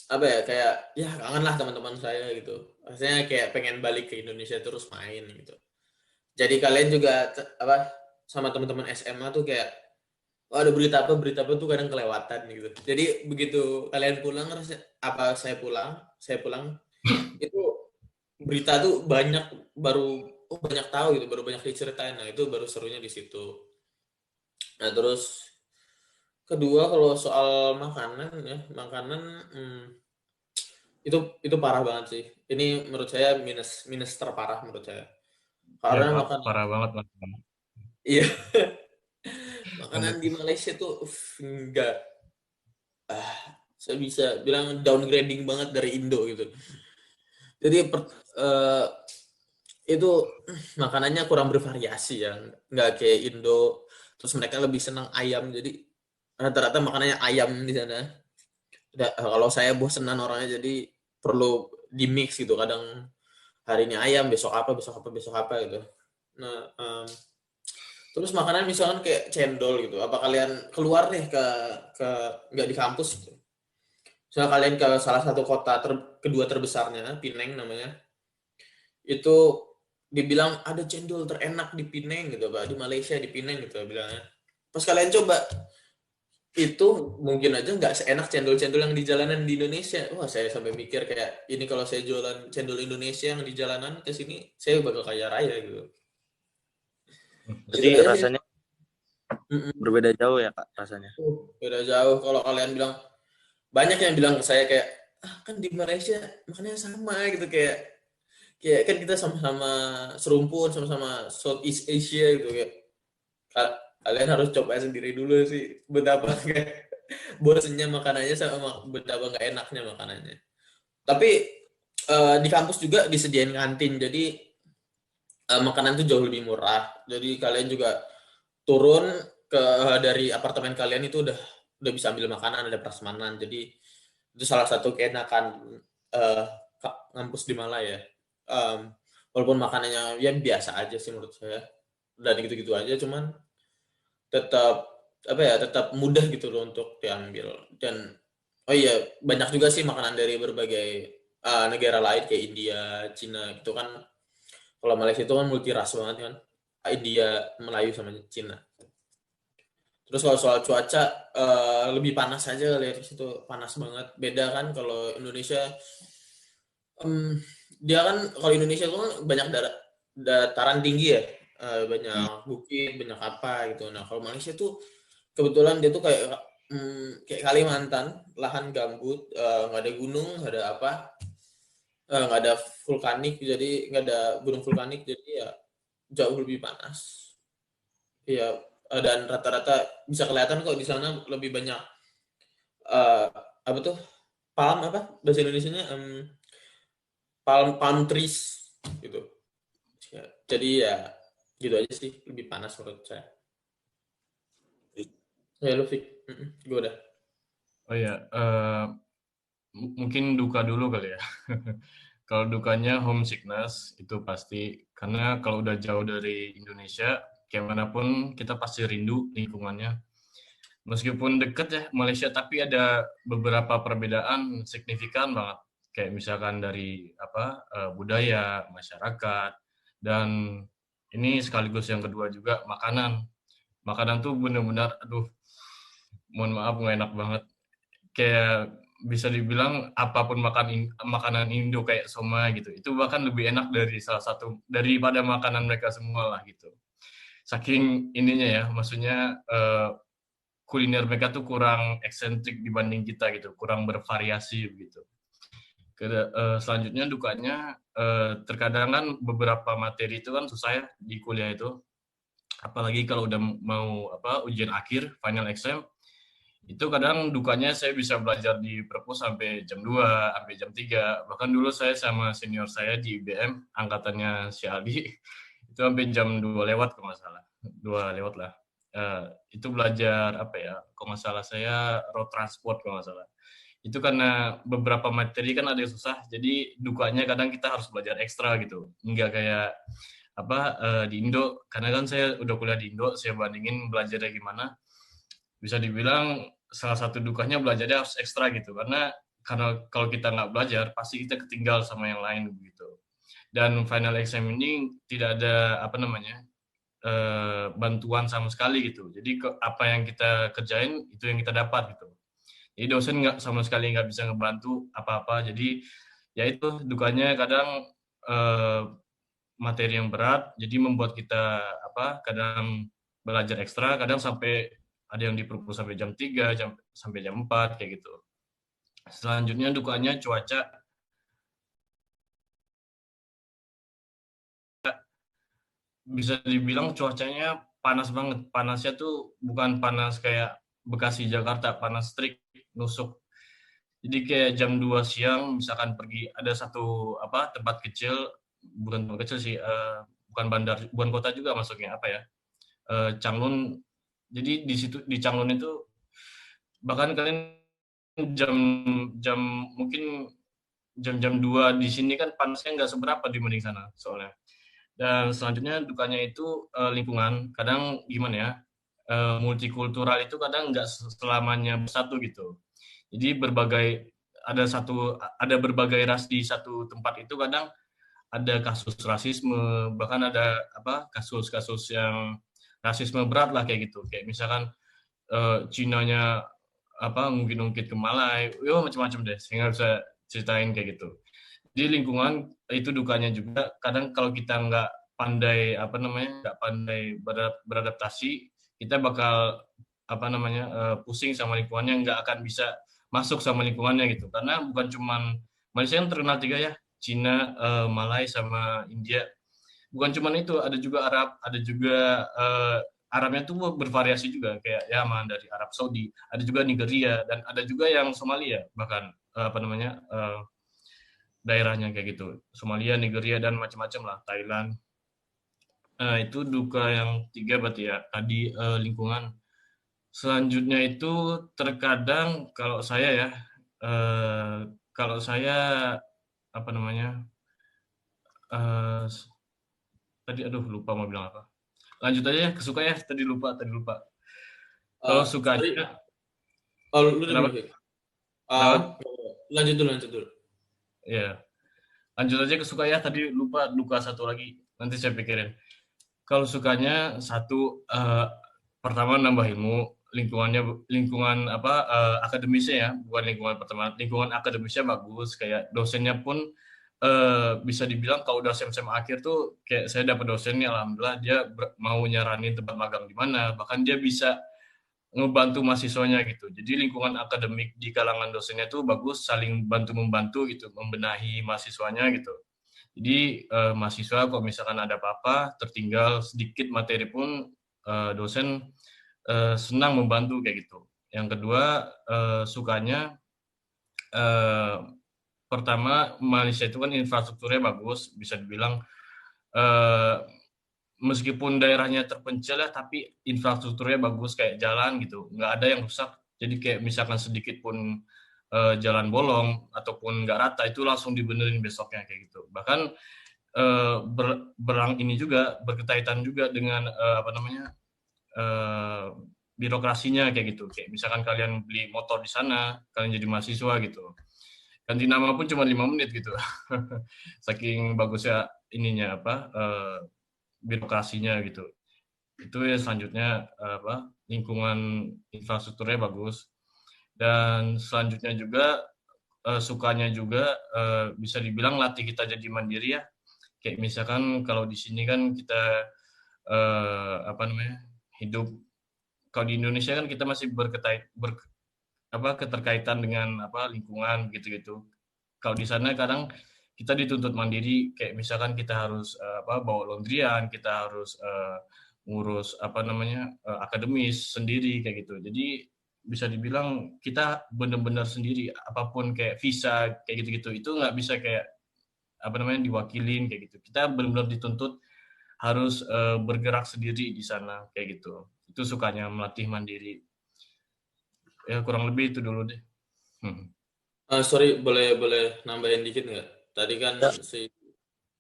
[SPEAKER 4] apa ya kayak ya kangen lah teman-teman saya gitu. Rasanya kayak pengen balik ke Indonesia terus main gitu. Jadi kalian juga sama teman-teman SMA tuh kayak ada berita apa tuh kadang kelewatan gitu. Jadi begitu kalian pulang saya pulang itu berita tuh banyak tahu gitu, baru banyak diceritain. Nah, itu baru serunya di situ. Nah, terus kedua kalau soal makanan itu parah banget sih. Ini menurut saya minus terparah menurut saya. Karena
[SPEAKER 5] parah banget, Mas.
[SPEAKER 4] Iya. Makanan di Malaysia tuh enggak saya bisa bilang downgrading banget dari Indo gitu. Jadi itu makanannya kurang bervariasi ya, nggak kayak Indo. Terus mereka lebih senang ayam, jadi rata-rata makanannya ayam di sana. Kalau saya bosenan orangnya, jadi perlu di mix gitu. Kadang hari ini ayam, besok apa gitu. Nah, terus makanan misalkan kayak cendol gitu. Apa kalian keluar nih ke nggak di kampus gitu? Misalnya kalian ke salah satu kota kedua terbesarnya, Penang namanya, itu dibilang ada cendol terenak di Penang gitu, Pak. Di Malaysia di Penang gitu bilangnya. Pas kalian coba, itu mungkin aja nggak seenak cendol-cendol yang di jalanan di Indonesia. Wah, saya sampai mikir kayak ini kalau saya jualan cendol Indonesia yang di jalanan ke sini, saya bakal kaya raya gitu.
[SPEAKER 2] Jadi rasanya berbeda jauh ya, Kak, rasanya.
[SPEAKER 4] Beda jauh. Kalau kalian bilang, banyak yang bilang ke saya kayak kan di Malaysia makannya sama gitu, kayak kayak kan kita sama-sama serumpun, sama-sama Southeast Asia gitu, kayak kalian harus coba sendiri dulu sih betapa kayak bosennya makanannya sama betapa nggak enaknya makanannya. Tapi di kampus juga disediain kantin, jadi makanan tuh jauh lebih murah. Jadi kalian juga turun dari apartemen kalian itu udah bisa ambil makanan, ada prasmanan. Jadi itu salah satu keenakan uh, ngampus di Malaya. Walaupun makanannya ya biasa aja sih menurut saya, dan gitu-gitu aja, cuman tetap tetap mudah gitu loh untuk diambil. Dan oh iya, banyak juga sih makanan dari berbagai negara lain kayak India, Cina gitu kan. Kalau Malaysia itu kan multi ras banget kan, India, Melayu sama Cina. Terus kalau soal cuaca lebih panas aja kali ya, di situ panas banget. Beda kan kalau Indonesia, dia kan kalau Indonesia itu kan banyak dataran tinggi ya, banyak bukit, banyak apa gitu. Nah kalau Malaysia tuh kebetulan dia tuh kayak Kalimantan, lahan gambut, nggak ada gunung, nggak ada apa, nggak ada vulkanik, jadi nggak ada gunung vulkanik, jadi ya jauh lebih panas. Iya, dan rata-rata bisa kelihatan kok di sana lebih banyak apa tuh, palm apa bahasa Indonesianya, palm trees gitu. Ya, jadi ya gitu aja sih, lebih panas menurut saya. Ya lu Fik, gue udah.
[SPEAKER 5] Oh ya, mungkin duka dulu kali ya. Kalau dukanya homesickness itu pasti, karena kalau udah jauh dari Indonesia, kayak manapun kita pasti rindu lingkungannya. Meskipun deket ya Malaysia, tapi ada beberapa perbedaan signifikan banget. Kayak misalkan dari budaya, masyarakat, dan ini sekaligus yang kedua juga makanan. Makanan tuh bener-bener, aduh, mohon maaf nggak enak banget. Kayak bisa dibilang apapun makanan Indo kayak somai gitu, itu bahkan lebih enak dari salah satu daripada makanan mereka semua lah gitu. Saking ininya ya, maksudnya kuliner mereka tuh kurang eksentrik dibanding kita gitu, kurang bervariasi begitu. Selanjutnya dukanya, terkadang kan beberapa materi itu kan susah ya di kuliah itu, apalagi kalau udah mau ujian akhir, final exam, itu kadang dukanya saya bisa belajar di perpus sampai jam 2, sampai jam 3. Bahkan dulu saya sama senior saya di IBM, angkatannya si Aldi, itu sampai jam 2 lewat kalau nggak salah. 2 lewat lah. Itu belajar kalau nggak salah saya road transport kalau nggak salah. Itu karena beberapa materi kan ada yang susah, jadi dukanya kadang kita harus belajar ekstra gitu. Nggak kayak di Indo, karena kan saya udah kuliah di Indo, saya bandingin belajarnya gimana. Bisa dibilang salah satu dukanya belajarnya harus ekstra gitu, karena kalau kita nggak belajar pasti kita ketinggal sama yang lain begitu. Dan final exam ini tidak ada bantuan sama sekali gitu, jadi apa yang kita kerjain itu yang kita dapat gitu. Jadi dosen sama sekali nggak bisa ngebantu apa-apa, jadi ya itu dukanya kadang materi yang berat, jadi membuat kita kadang belajar ekstra, kadang sampai ada yang diperpus sampai jam 3, sampai jam 4, kayak gitu. Selanjutnya dukanya cuaca. Bisa dibilang cuacanya panas banget. Panasnya tuh bukan panas kayak Bekasi, Jakarta, panas terik, nusuk. Jadi kayak jam 2 siang, misalkan pergi, ada satu tempat kecil, bukan tempat kecil sih, bukan bandar, bukan kota juga masuknya, Changlun. Jadi di situ, di Changlun itu bahkan kalian jam mungkin jam 2 di sini kan panasnya nggak seberapa dibanding sana soalnya. Dan selanjutnya dukanya itu lingkungan. Kadang gimana ya, multikultural itu kadang nggak selamanya bersatu gitu. Jadi ada berbagai ras di satu tempat itu, kadang ada kasus rasisme, bahkan ada kasus-kasus yang rasisme berat lah kayak gitu. Kayak misalkan Cinanya ngungkit-ungkit ke Malay, macam-macam deh. Saya nggak bisa ceritain kayak gitu. Di lingkungan itu dukanya juga. Kadang kalau kita nggak pandai nggak pandai beradaptasi, kita bakal pusing sama lingkungannya, nggak akan bisa masuk sama lingkungannya gitu. Karena bukan cuman Malaysia yang terkenal 3 ya, Cina, Malai sama India. Bukan cuman itu, ada juga Arab, ada juga Arabnya tuh bervariasi juga kayak Yaman dari Arab Saudi, ada juga Nigeria dan ada juga yang Somalia bahkan apa namanya daerahnya kayak gitu. Somalia, Nigeria dan macam-macam lah, Thailand. Itu duka yang 3 berarti ya. Tadi lingkungan. Selanjutnya itu terkadang kalau saya ya, kalau saya apa namanya eh, tadi aduh lupa mau bilang apa. Lanjut aja ya, kesuka ya. Tadi lupa. Kalau
[SPEAKER 4] Sorry,
[SPEAKER 5] sukanya,
[SPEAKER 4] lu dulu.
[SPEAKER 5] kenapa?
[SPEAKER 4] Uh,
[SPEAKER 5] Kenapa?
[SPEAKER 4] lanjut dulu.
[SPEAKER 5] Ya, lanjut aja ke suka ya. Tadi lupa duka satu lagi. Nanti saya pikirin. Kalau sukanya satu, pertama nambah ilmu, lingkungan apa akademisnya ya, bukan lingkungan pertemanan, lingkungan akademisnya bagus. Kayak dosennya pun bisa dibilang kalau udah sem akhir tuh kayak saya dapat dosennya, alhamdulillah dia mau nyaranin tempat magang di mana, bahkan dia bisa ngebantu mahasiswanya gitu. Jadi lingkungan akademik di kalangan dosennya tuh bagus, saling bantu membantu gitu, membenahi mahasiswanya gitu. Jadi mahasiswa kalau misalkan ada apa-apa, tertinggal sedikit materi pun dosen senang membantu kayak gitu. Yang kedua sukanya pertama Malaysia itu kan infrastrukturnya bagus, bisa dibilang meskipun daerahnya terpencil ya, tapi infrastrukturnya bagus kayak jalan gitu, nggak ada yang rusak. Jadi kayak misalkan sedikit pun jalan bolong ataupun nggak rata itu langsung dibenerin besoknya kayak gitu. Bahkan berang ini juga berkaitan juga dengan apa namanya birokrasinya kayak gitu. Kayak misalkan kalian beli motor di sana, kalian jadi mahasiswa gitu. Ganti nama pun cuma 5 menit gitu. Saking bagusnya ininya apa birokrasinya gitu. Itu ya selanjutnya apa lingkungan infrastrukturnya bagus. Dan selanjutnya juga sukanya juga bisa dibilang latih kita jadi mandiri ya. Kayak misalkan kalau di sini kan kita apa namanya hidup, kalau di Indonesia kan kita masih keterkaitan dengan apa lingkungan gitu-gitu. Kalau di sana kadang kita dituntut mandiri, kayak misalkan kita harus bawa laundryan, kita harus ngurus apa namanya akademis sendiri kayak gitu. Jadi bisa dibilang kita benar-benar sendiri, apapun kayak visa kayak gitu-gitu itu nggak bisa kayak apa namanya diwakilin kayak gitu. Kita benar-benar dituntut harus bergerak sendiri di sana kayak gitu. Itu sukanya melatih mandiri. Ya kurang lebih itu dulu deh.
[SPEAKER 4] Sorry, boleh nambahin dikit nggak? Tadi kan
[SPEAKER 2] Ya.
[SPEAKER 4] si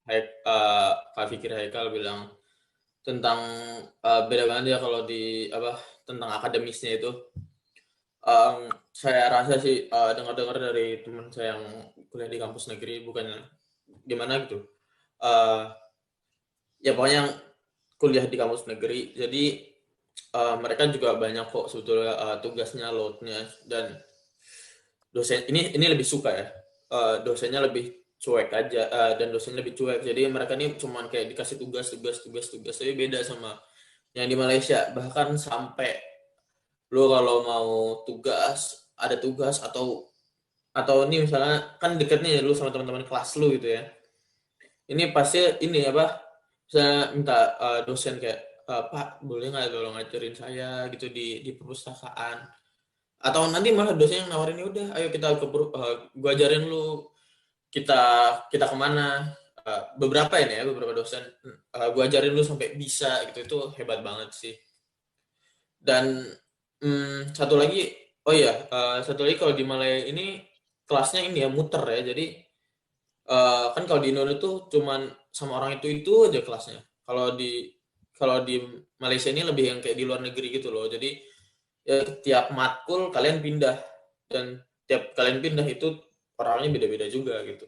[SPEAKER 4] Kak Fikir Haikal bilang tentang beda banget ya kalau di apa tentang akademisnya itu. Saya rasa sih dengar-dengar dari teman saya yang kuliah di kampus negeri bukannya gimana gitu. Ya pokoknya yang kuliah di kampus negeri, jadi mereka juga banyak kok sebetulnya tugasnya, loadnya, dan dosen ini lebih suka ya, dosennya lebih cuek aja dan dosennya lebih cuek, jadi mereka ini cuman kayak dikasih tugas, tapi beda sama yang di Malaysia. Bahkan sampai lo kalau mau ada tugas atau ini misalnya kan deket nih lu sama teman-teman kelas lu gitu ya, ini pasti ini apa bisa minta dosen kayak Pak boleh nggak tolong ngajarin saya gitu di perpustakaan, atau nanti malah dosen yang nawarin ya udah ayo kita ke gua ajarin lu, kita kemana. Beberapa dosen gua ajarin lu sampai bisa gitu, itu hebat banget sih. Dan satu lagi kalau di Malaya ini kelasnya ini ya muter ya, jadi kan kalau di Indonesia tuh cuman sama orang itu aja kelasnya. Kalau di Malaysia ini lebih yang kayak di luar negeri gitu loh. Jadi ya tiap matkul kalian pindah, dan tiap kalian pindah itu orangnya beda-beda juga gitu.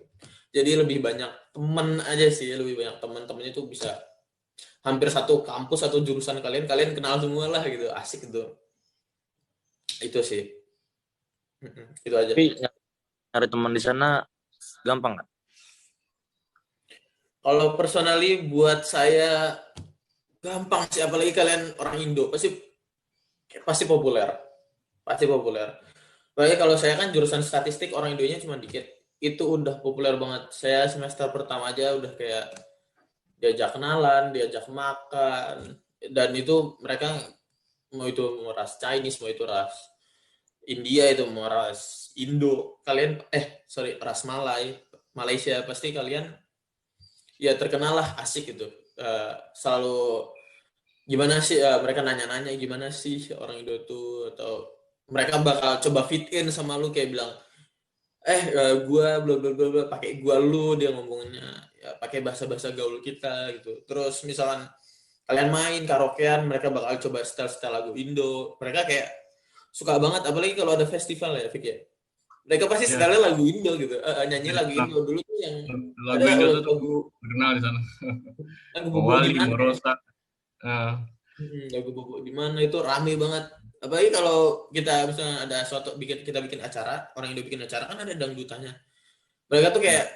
[SPEAKER 4] Jadi lebih banyak temen aja sih, lebih banyak teman-temannya tuh bisa hampir satu kampus atau jurusan kalian kenal semua lah gitu, asik gitu. Itu sih. Itu aja.
[SPEAKER 2] Tapi nyari teman di sana gampang nggak?
[SPEAKER 4] Kalau personally buat saya gampang sih, apalagi kalian orang Indo pasti populer. Pokoknya kalau saya kan jurusan statistik, orang Indonya cuma dikit. Itu udah populer banget. Saya semester pertama aja udah kayak diajak kenalan, diajak makan, dan itu mereka mau ras Chinese, mau itu ras India, itu mau ras Indo. Kalian sorry, ras Malaysia, pasti kalian ya terkenal lah, asik gitu. Selalu gimana sih, mereka nanya-nanya gimana sih orang Indo tuh, atau mereka bakal coba fit in sama lu, kayak bilang gua bla bla bla bla, pakai gua lu, dia ngomongnya ya pakai bahasa-bahasa gaul kita gitu. Terus misalkan kalian main karaokean, mereka bakal coba style-style lagu Indo. Mereka kayak suka banget, apalagi kalau ada festival ya, Fik ya. Mereka pasti
[SPEAKER 5] Ya,
[SPEAKER 4] style lagu Indo gitu. Nyanyi
[SPEAKER 5] ya,
[SPEAKER 4] lagu Indo dulu tuh yang
[SPEAKER 5] lagu
[SPEAKER 4] ada
[SPEAKER 5] Indo tuh
[SPEAKER 4] lagu
[SPEAKER 5] terkenal di sana.
[SPEAKER 4] Bobo di
[SPEAKER 5] Mawali,
[SPEAKER 4] mana.
[SPEAKER 5] Morosa. eh,
[SPEAKER 4] Lagu Bobo di mana itu rame banget. Apalagi kalau kita misalnya ada suatu kita bikin acara, orang Indo bikin acara, kan ada dangdutannya. Mereka tuh
[SPEAKER 5] ya.
[SPEAKER 4] kayak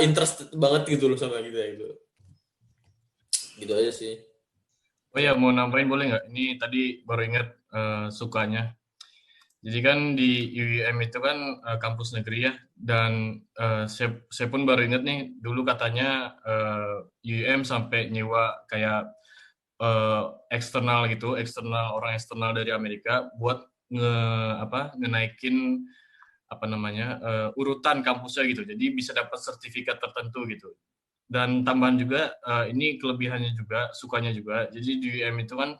[SPEAKER 4] interested banget gitu loh sama kita gitu. Gitu aja sih.
[SPEAKER 5] Oh ya, mau nambahin boleh nggak? Ini tadi baru ingat sukanya. Jadi kan di UIM itu kan kampus negeri ya, dan saya pun baru ingat nih, dulu katanya UIM sampai nyewa kayak eksternal gitu, orang eksternal dari Amerika buat ngenaikin apa namanya urutan kampusnya gitu. Jadi bisa dapat sertifikat tertentu gitu. Dan tambahan juga ini kelebihannya juga, sukanya juga. Jadi di UIM itu kan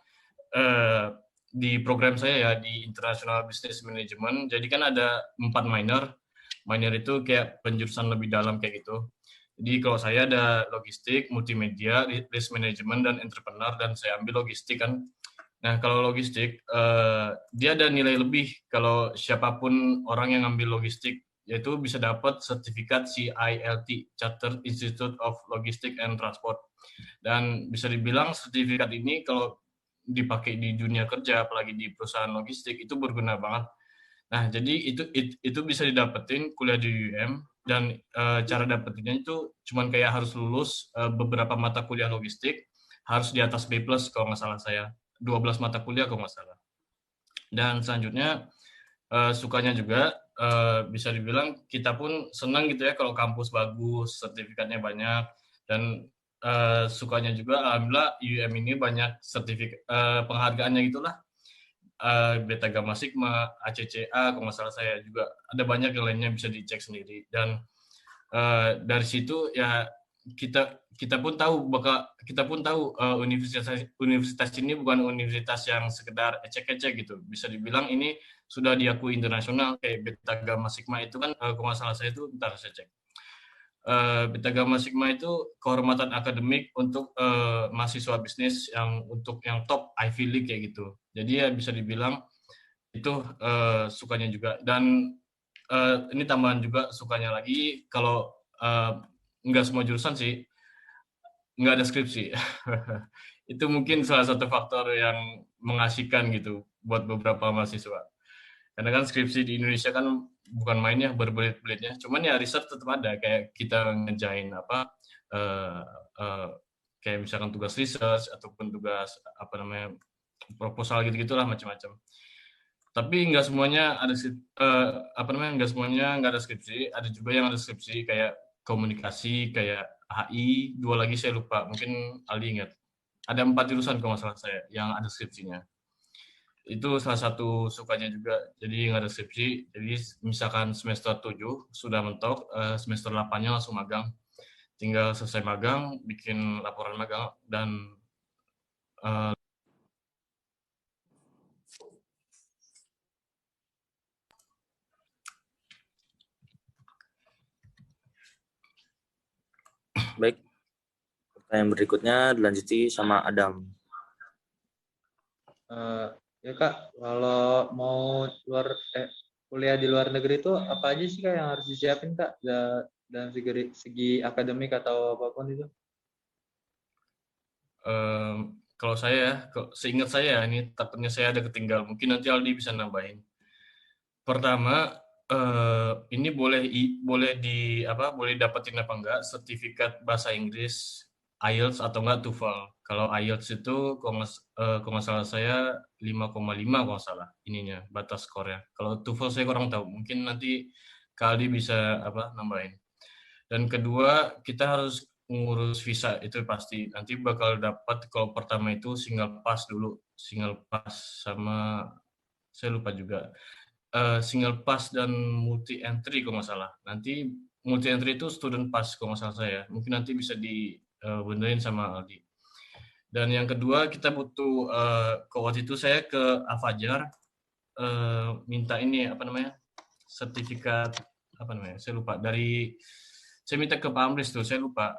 [SPEAKER 5] di program saya ya di International Business Management. Jadi kan ada 4 minor. Minor itu kayak penjurusan lebih dalam kayak gitu. Jadi kalau saya ada logistik, multimedia, risk management, dan entrepreneur, dan saya ambil logistik kan. Nah, kalau logistik, dia ada nilai lebih kalau siapapun orang yang ambil logistik, yaitu bisa dapat sertifikat CILT, Chartered Institute of Logistics and Transport. Dan bisa dibilang sertifikat ini kalau dipakai di dunia kerja, apalagi di perusahaan logistik, itu berguna banget. Nah, jadi itu bisa didapetin kuliah di UM, dan cara dapetinnya itu cuman kayak harus lulus beberapa mata kuliah logistik, harus di atas B+ kalau nggak salah saya. 12 mata kuliah kalau nggak salah. Dan selanjutnya sukanya juga bisa dibilang kita pun senang gitu ya kalau kampus bagus, sertifikatnya banyak, dan sukanya juga alhamdulillah UM ini banyak sertifikat penghargaannya gitulah. Beta Gamma Sigma, ACCA, kalau nggak salah saya juga ada banyak yang lainnya, bisa dicek sendiri. Dan dari situ ya kita pun tahu universitas ini bukan universitas yang sekedar ecek-ecek gitu. Bisa dibilang ini sudah diakui internasional, kayak Beta Gamma Sigma itu kan kalau nggak salah saya itu, bentar saya cek. Beta Gamma Sigma itu kehormatan akademik untuk mahasiswa bisnis yang top Ivy League kayak gitu. Jadi ya bisa dibilang itu sukanya juga. Dan ini tambahan juga sukanya lagi, kalau nggak semua jurusan sih nggak ada skripsi. Itu mungkin salah satu faktor yang mengasihkan gitu buat beberapa mahasiswa. Karena kan skripsi di Indonesia kan bukan mainnya berbelit-belitnya, cuman ya riset tetap ada, kayak kita ngejain kayak misalkan tugas research ataupun tugas proposal gitu-gitulah, macam-macam. Tapi nggak semuanya ada nggak semuanya nggak ada skripsi, ada juga yang ada skripsi kayak komunikasi, kayak HI, 2 lagi saya lupa, mungkin Aldi ingat. Ada 4 jurusan kalau nggak salah saya yang ada skripsinya. Itu salah satu sukanya juga, jadi nggak ada skripsi. Jadi misalkan semester 7 sudah mentok, semester 8-nya langsung magang. Tinggal selesai magang, bikin laporan magang, dan
[SPEAKER 2] Baik, pertanyaan berikutnya dilanjuti sama Adam.
[SPEAKER 3] Ya Kak, kalau mau kuliah di luar negeri itu apa aja sih Kak yang harus disiapin Kak dalam segi akademik atau apapun itu?
[SPEAKER 5] kalau saya, seingat saya ini, takutnya saya ada ketinggal, mungkin nanti Aldi bisa nambahin. Pertama, ini boleh dapetin apa enggak sertifikat bahasa Inggris IELTS atau enggak TOEFL. Kalau IELTS itu kalau nggak salah saya 5,5 kalau nggak salah ininya batas skornya. Kalau TOEFL saya kurang tahu. Mungkin nanti Kali bisa apa nambahin. Dan kedua kita harus ngurus visa itu pasti. Nanti bakal dapat kalau pertama itu single pass dulu, single pass sama saya lupa juga. Single pass dan multi entry kalau nggak salah. Nanti multi entry itu student pass kalau nggak salah saya. Mungkin nanti bisa dibenerin sama Aldi. Dan yang kedua kita butuh ke waktu itu saya ke Al-Fajar minta ini apa namanya sertifikat apa namanya saya lupa dari saya minta ke Pak Amris tuh saya lupa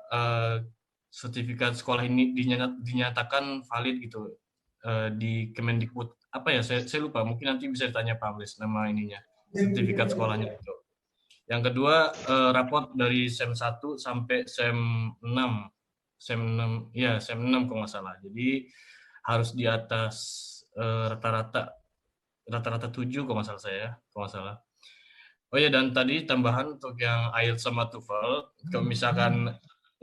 [SPEAKER 5] sertifikat sekolah ini dinyatakan valid gitu di Kemendikbud apa ya saya lupa mungkin nanti bisa ditanya Pak Amris nama ininya sertifikat sekolahnya itu. Yang kedua raport dari SEM 1 sampai SEM 6 SEM 6 kalau nggak salah. Jadi harus di atas rata-rata 7 kalau nggak salah saya, kalau nggak salah. Oh ya dan tadi tambahan untuk yang IELTS sama TOEFL, kalau misalkan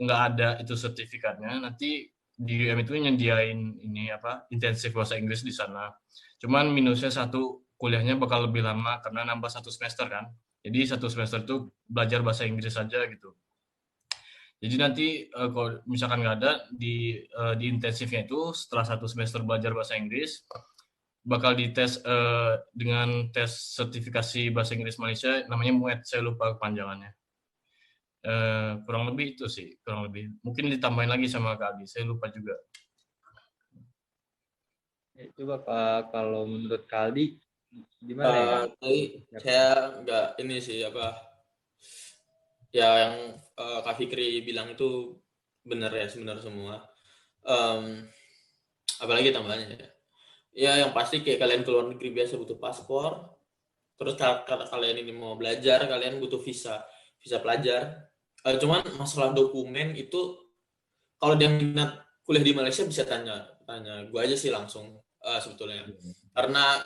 [SPEAKER 5] nggak ada itu sertifikatnya, nanti di UM itu nyediain ini apa intensif bahasa Inggris di sana. Cuman minusnya satu kuliahnya bakal lebih lama karena nambah 1 semester kan. Jadi 1 semester itu belajar bahasa Inggris saja gitu. Jadi nanti kalau misalkan nggak ada di intensifnya itu setelah 1 semester belajar bahasa Inggris bakal dites dengan tes sertifikasi bahasa Inggris Malaysia namanya MUET saya lupa kepanjangannya. Kurang lebih itu sih kurang lebih mungkin ditambahin lagi sama Kak Adi saya lupa juga.
[SPEAKER 3] Coba Pak, kalau menurut Kaldi gimana ya?
[SPEAKER 4] Tadi saya nggak ini sih apa ya yang Kak Fikri bilang itu benar ya sebenarnya semua. Apalagi tambahannya ya. Ya yang pasti kayak kalian keluar negeri biasa butuh paspor. Terus kalau kalian ini mau belajar kalian butuh visa pelajar. Cuman masalah dokumen itu kalau dia minat kuliah di Malaysia bisa tanya gue aja sih langsung sebetulnya. Karena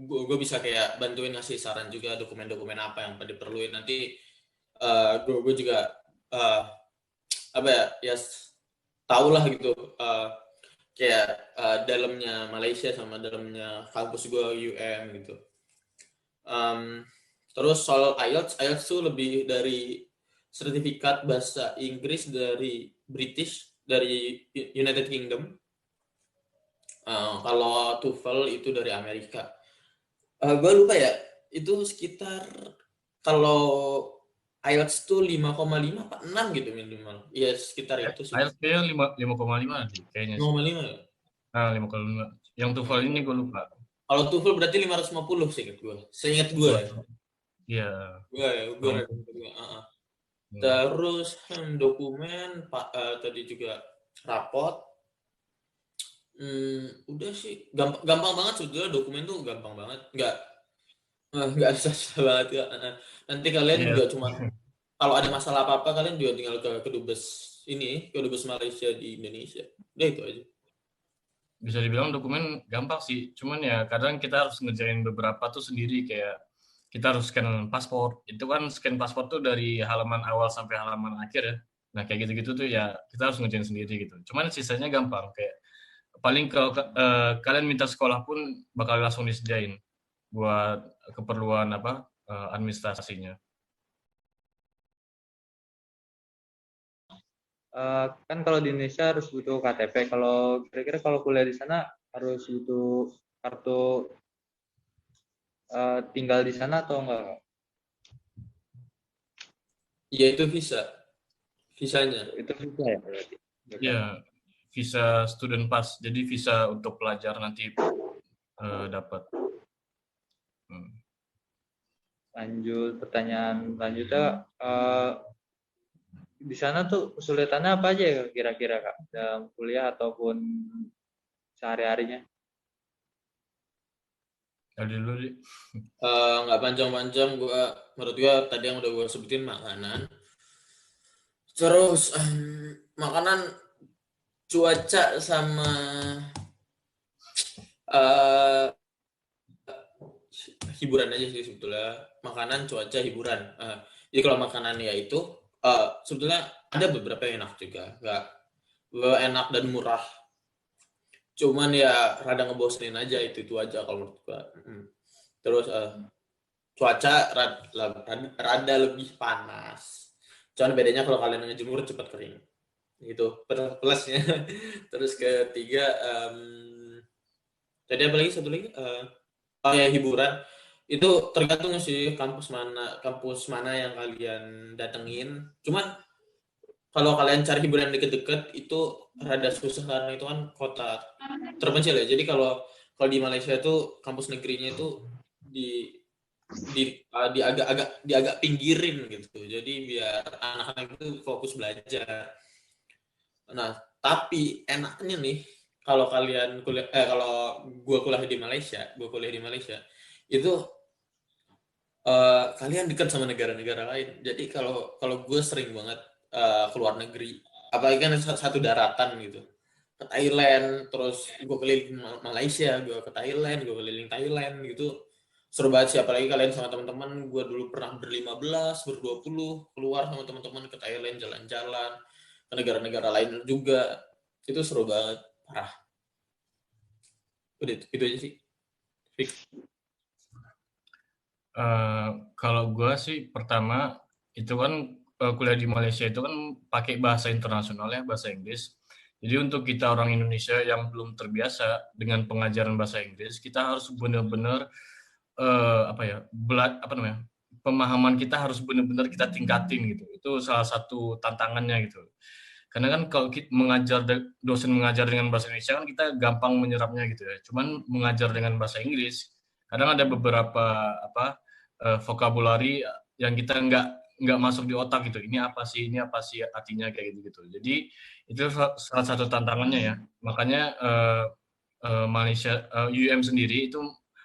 [SPEAKER 4] gue bisa kayak bantuin ngasih saran juga dokumen-dokumen apa yang diperluin nanti. Gue juga apa ya tahu lah gitu kayak dalamnya Malaysia sama dalamnya kampus gue UM gitu. Terus soal IELTS tuh lebih dari sertifikat bahasa Inggris dari British dari United Kingdom. Kalau TOEFL itu dari Amerika. Gue lupa ya itu sekitar kalau IELTS tuh 5,5 apa 6 gitu minimal. Iya sekitar itu sih.
[SPEAKER 5] IELTS kayaknya 5,5 nanti kayaknya.
[SPEAKER 4] 5,5 ya?
[SPEAKER 5] 5,5. Yang TOEFL ini gue lupa.
[SPEAKER 4] Kalau TOEFL berarti 550 seingat gue. Seingat gue ya.
[SPEAKER 5] Iya.
[SPEAKER 4] Gue. Terus dokumen tadi juga raport. Udah sih gampang banget sebetulnya dokumen tuh gampang banget. Nggak susah banget ya. Nanti kalian juga cuma kalau ada masalah apa-apa kalian juga tinggal ke Dubes Malaysia di Indonesia. Udah itu aja.
[SPEAKER 5] Bisa dibilang dokumen gampang sih, cuman ya kadang kita harus ngerjain beberapa tuh sendiri kayak kita harus scan paspor. Itu kan scan paspor tuh dari halaman awal sampai halaman akhir ya. Nah kayak gitu-gitu tuh ya kita harus ngerjain sendiri gitu. Cuman sisanya gampang kayak paling kalau kalian minta sekolah pun bakal langsung disediain buat keperluan apa administrasinya.
[SPEAKER 3] Kan kalau di Indonesia harus butuh KTP. Kalau kira-kira kalau kuliah di sana harus butuh kartu tinggal di sana atau enggak?
[SPEAKER 4] Iya itu visanya.
[SPEAKER 3] Itu visa ya berarti.
[SPEAKER 5] Iya, visa student pass. Jadi visa untuk pelajar nanti dapat.
[SPEAKER 3] Lanjut pertanyaan lanjutnya di sana tuh kesulitannya apa aja ya kira-kira Kak dalam kuliah ataupun sehari-harinya?
[SPEAKER 5] Dulu di
[SPEAKER 4] Nggak panjang-panjang menurut gue tadi yang udah gue sebutin makanan. Terus makanan, cuaca sama hiburan aja sih sebetulnya. Makanan, cuaca, hiburan. Jadi kalau makanan ya itu sebetulnya ada beberapa yang enak juga. Nggak enak dan murah. Cuman ya rada ngebosenin aja, itu aja kalau menurut gua. Terus cuaca rada lebih panas. Cuman bedanya kalau kalian ngejemur cepat kering. Itu plusnya. Terus ketiga, tadi apa lagi, satu lagi? Oh ya, hiburan. Itu tergantung sih kampus mana yang kalian datengin. Cuman kalau kalian cari hiburan deket-deket itu rada susah karena itu kan kota terpencil ya. Jadi kalau kalau di Malaysia itu kampus negerinya itu di di agak pinggirin gitu. Jadi biar anak-anak itu fokus belajar. Nah, tapi enaknya nih kalau kalian kalau gua kuliah di Malaysia itu kalian dekat sama negara-negara lain. Jadi kalau kalau gue sering banget keluar negeri, apalagi kan satu daratan gitu, ke Thailand, terus gue keliling Malaysia, gue ke Thailand, gue keliling Thailand gitu, seru banget sih. Apalagi kalian sama teman-teman, gue dulu pernah ber-15, ber-20 keluar sama teman-teman ke Thailand, jalan-jalan ke negara-negara lain juga, itu seru banget, parah. Udah itu aja sih. Fik.
[SPEAKER 5] Kalau gue sih pertama itu kan kuliah di Malaysia itu kan pakai bahasa internasional ya, bahasa Inggris. Jadi untuk kita orang Indonesia yang belum terbiasa dengan pengajaran bahasa Inggris, kita harus benar-benar apa ya, apa namanya, pemahaman kita harus benar-benar kita tingkatin gitu. Itu salah satu tantangannya gitu. Karena kan kalau kita dosen mengajar dengan bahasa Indonesia kan kita gampang menyerapnya gitu ya. Cuman mengajar dengan bahasa Inggris, kadang ada beberapa apa vocabulary yang kita nggak masuk di otak gitu. Ini apa sih artinya kayak gitu gitu. Jadi itu salah satu tantangannya ya. Makanya Malaysia UM sendiri itu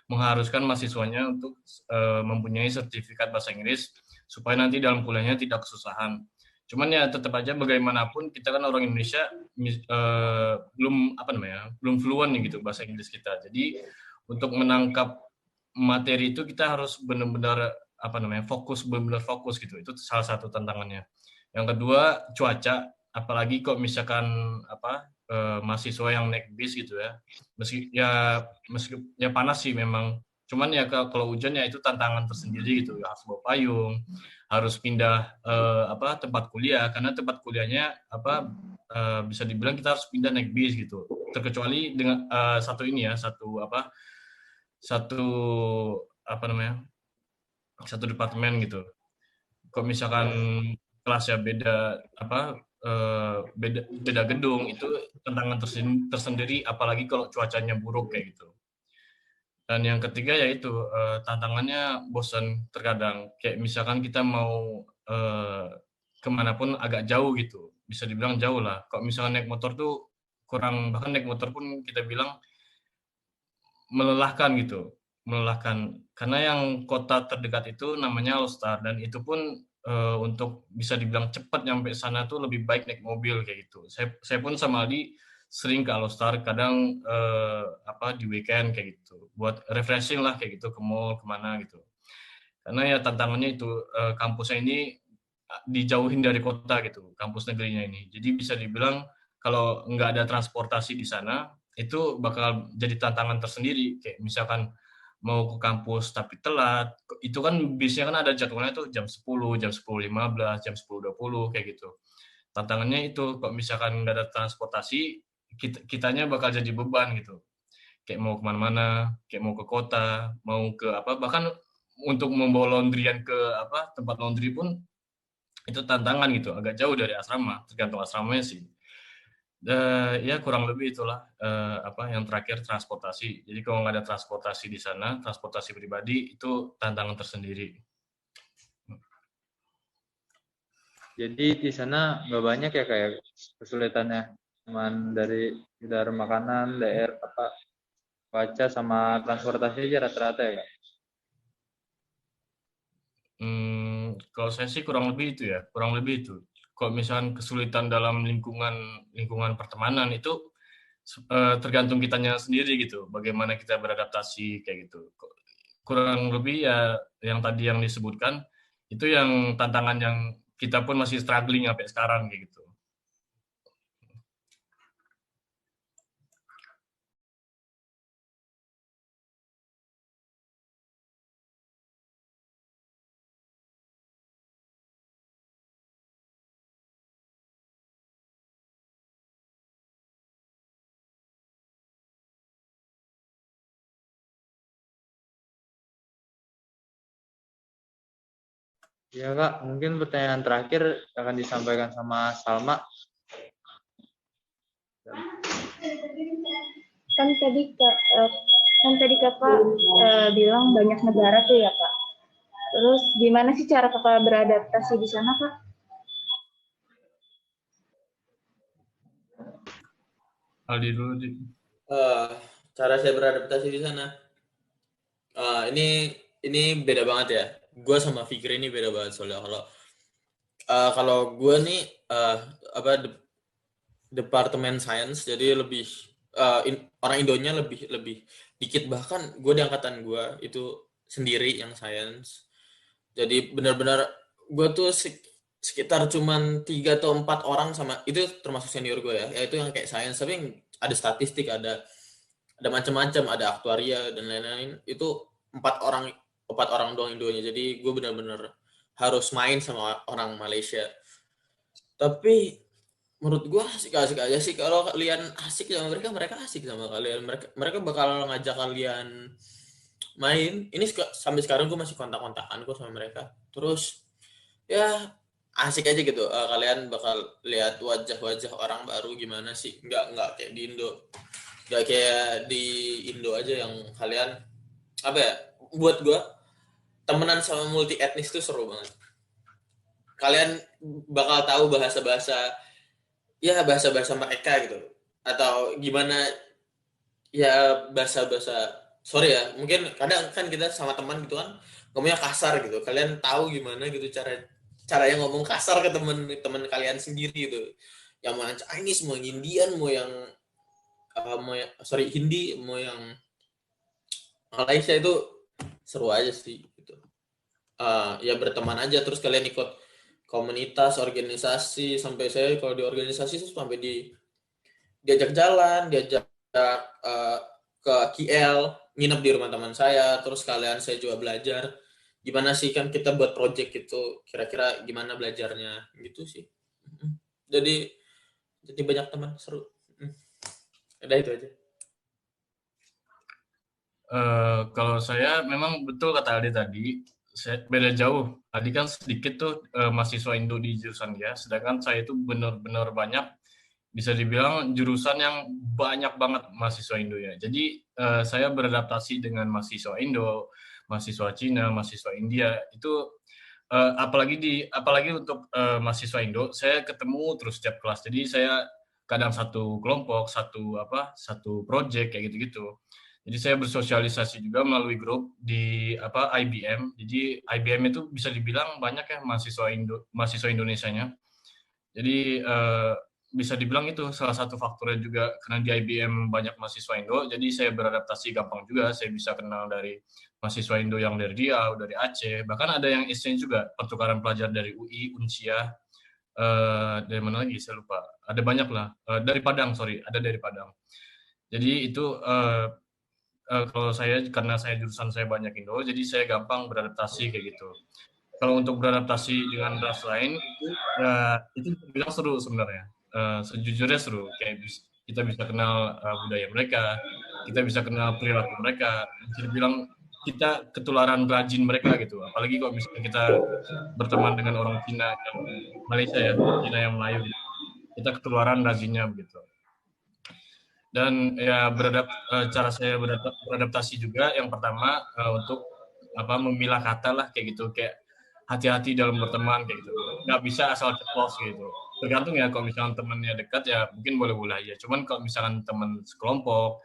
[SPEAKER 5] mengharuskan mahasiswanya untuk mempunyai sertifikat bahasa Inggris supaya nanti dalam kuliahnya tidak kesusahan. Cuman ya tetap aja bagaimanapun kita kan orang Indonesia belum apa namanya, belum fluent nih gitu bahasa Inggris kita. Jadi untuk menangkap materi itu kita harus benar-benar apa namanya, benar-benar fokus gitu. Itu salah satu tantangannya. Yang kedua, cuaca, apalagi kok misalkan apa mahasiswa yang naik bis gitu ya. Meski ya panas sih memang. Cuman ya kalau hujan ya itu tantangan tersendiri gitu. Harus bawa payung, harus pindah apa tempat kuliah karena tempat kuliahnya apa bisa dibilang kita harus pindah naik bis gitu. Terkecuali dengan satu apa namanya, satu departemen gitu. Kalau misalkan kelasnya beda apa beda gedung itu tantangan tersendiri apalagi kalau cuacanya buruk kayak gitu. Dan yang ketiga yaitu tantangannya bosan terkadang kayak misalkan kita mau kemanapun agak jauh gitu, bisa dibilang jauh lah. Kalau misalkan naik motor tuh bahkan naik motor pun kita bilang melelahkan gitu, melelahkan. Karena yang kota terdekat itu namanya Alostar dan itu pun untuk bisa dibilang cepat nyampe sana tuh lebih baik naik mobil kayak gitu. Saya pun sama Aldi sering ke Alostar kadang apa di weekend kayak gitu, buat refreshing lah kayak gitu ke mall kemana gitu. Karena ya tantangannya itu kampusnya ini dijauhin dari kota gitu, kampus negerinya ini. Jadi bisa dibilang kalau nggak ada transportasi di sana itu bakal jadi tantangan tersendiri. Kayak misalkan mau ke kampus tapi telat, itu kan biasanya kan ada jadwalnya tuh jam 10, jam 10.15, jam 10.20 kayak gitu. Tantangannya itu kalau misalkan nggak ada transportasi, kitanya bakal jadi beban gitu. Kayak mau kemana-mana, kayak mau ke kota, mau ke apa, bahkan untuk membawa laundryan ke apa tempat laundry pun itu tantangan gitu, agak jauh dari asrama, tergantung asramanya sih. Ya kurang lebih itulah apa yang terakhir transportasi. Jadi kalau nggak ada transportasi di sana, transportasi pribadi itu tantangan tersendiri.
[SPEAKER 3] Jadi di sana nggak banyak ya kayak kesulitannya, cuman dari makanan, daerah apa cuaca sama transportasi aja rata-rata ya Kak?
[SPEAKER 5] Kalau saya sih kurang lebih itu ya, kurang lebih itu. Kalau misalkan kesulitan dalam lingkungan pertemanan itu tergantung kitanya sendiri gitu, bagaimana kita beradaptasi kayak gitu. Kurang lebih ya yang tadi yang disebutkan itu yang tantangan yang kita pun masih struggling sampai sekarang kayak gitu.
[SPEAKER 3] Ya Kak, mungkin pertanyaan terakhir akan disampaikan sama Salma.
[SPEAKER 1] Kan tadi kakak bilang banyak negara tuh ya kak. Terus gimana sih cara kakak beradaptasi di sana kak?
[SPEAKER 5] Aldi dulu, Dik.
[SPEAKER 4] Cara saya beradaptasi di sana. Ini beda banget ya. Gue sama Fikri ini beda banget soalnya kalau gue nih departemen sains, jadi lebih orang Indonya lebih dikit, bahkan gue di angkatan gue itu sendiri yang sains. Jadi benar-benar gue tuh sekitar cuman 3 atau 4 orang, sama itu termasuk senior gue ya itu yang kayak sains, tapi yang ada statistik, ada macam-macam, ada aktuaria dan lain-lain. Itu 4 orang doang Indonya, jadi gue benar-benar harus main sama orang Malaysia. Tapi menurut gue asik-asik aja sih. Kalau kalian asik sama mereka, mereka asik sama kalian. Mereka bakal ngajak kalian main. Ini sampai sekarang gue masih kontak-kontakan kok sama mereka. Terus ya asik aja gitu. Kalian bakal lihat wajah-wajah orang baru gimana sih. Nggak kayak di Indo. Nggak kayak di Indo aja yang kalian apa ya? Buat gue temenan sama multi etnis tuh seru banget. Kalian bakal tahu bahasa-bahasa mereka gitu, atau gimana ya, bahasa sorry ya, mungkin kadang kan kita sama teman gitu kan ngomongnya kasar gitu. Kalian tahu gimana gitu cara yang ngomong kasar ke teman kalian sendiri gitu, yang mau Chinese, mau yang Indian, mau yang Hindi, mau yang Malaysia, itu seru aja sih gitu. Ya berteman aja, terus kalian ikut komunitas, organisasi. Sampai saya kalau di organisasi itu sampai diajak jalan, diajak ke KL, nginep di rumah teman saya. Terus kalian saya juga belajar gimana sih kan kita buat project itu, kira-kira gimana belajarnya gitu sih. Jadi banyak teman, seru. Udah itu aja.
[SPEAKER 5] Kalau saya memang betul kata Aldi tadi, saya beda jauh. Tadi kan sedikit tuh mahasiswa Indo di jurusan dia, sedangkan saya itu benar-benar banyak, bisa dibilang jurusan yang banyak banget mahasiswa Indo ya. Jadi saya beradaptasi dengan mahasiswa Indo, mahasiswa Cina, mahasiswa India itu apalagi untuk mahasiswa Indo, saya ketemu terus setiap kelas. Jadi saya kadang satu kelompok, satu project kayak gitu-gitu. Jadi saya bersosialisasi juga melalui grup di IBM. Jadi IBM itu bisa dibilang banyak ya mahasiswa Indonesianya. Jadi bisa dibilang itu salah satu faktornya juga, karena di IBM banyak mahasiswa Indo. Jadi saya beradaptasi gampang juga. Saya bisa kenal dari mahasiswa Indo yang dari Riau, dari Aceh, bahkan ada yang exchange juga, pertukaran pelajar dari UI, Unsia, dari mana lagi saya lupa. Ada banyak lah. Dari Padang, ada dari Padang. Jadi itu kalau saya, karena jurusan saya banyak Indo, jadi saya gampang beradaptasi kayak gitu. Kalau untuk beradaptasi dengan ras lain itu bilang seru sebenarnya. Sejujurnya seru. Kayak kita bisa kenal budaya mereka, kita bisa kenal perilaku mereka. Bisa dibilang kita ketularan rajin mereka gitu. Apalagi kalau misalnya kita berteman dengan orang Cina yang Malaysia ya, Cina yang Melayu gitu. Kita ketularan rajinnya begitu. Dan ya cara saya beradaptasi juga, yang pertama untuk memilah kata lah kayak gitu, kayak hati-hati dalam berteman kayak gitu, nggak bisa asal ceplos gitu. Tergantung ya, kalau misalnya temennya dekat ya mungkin boleh-boleh aja, cuman kalau misalkan teman sekelompok,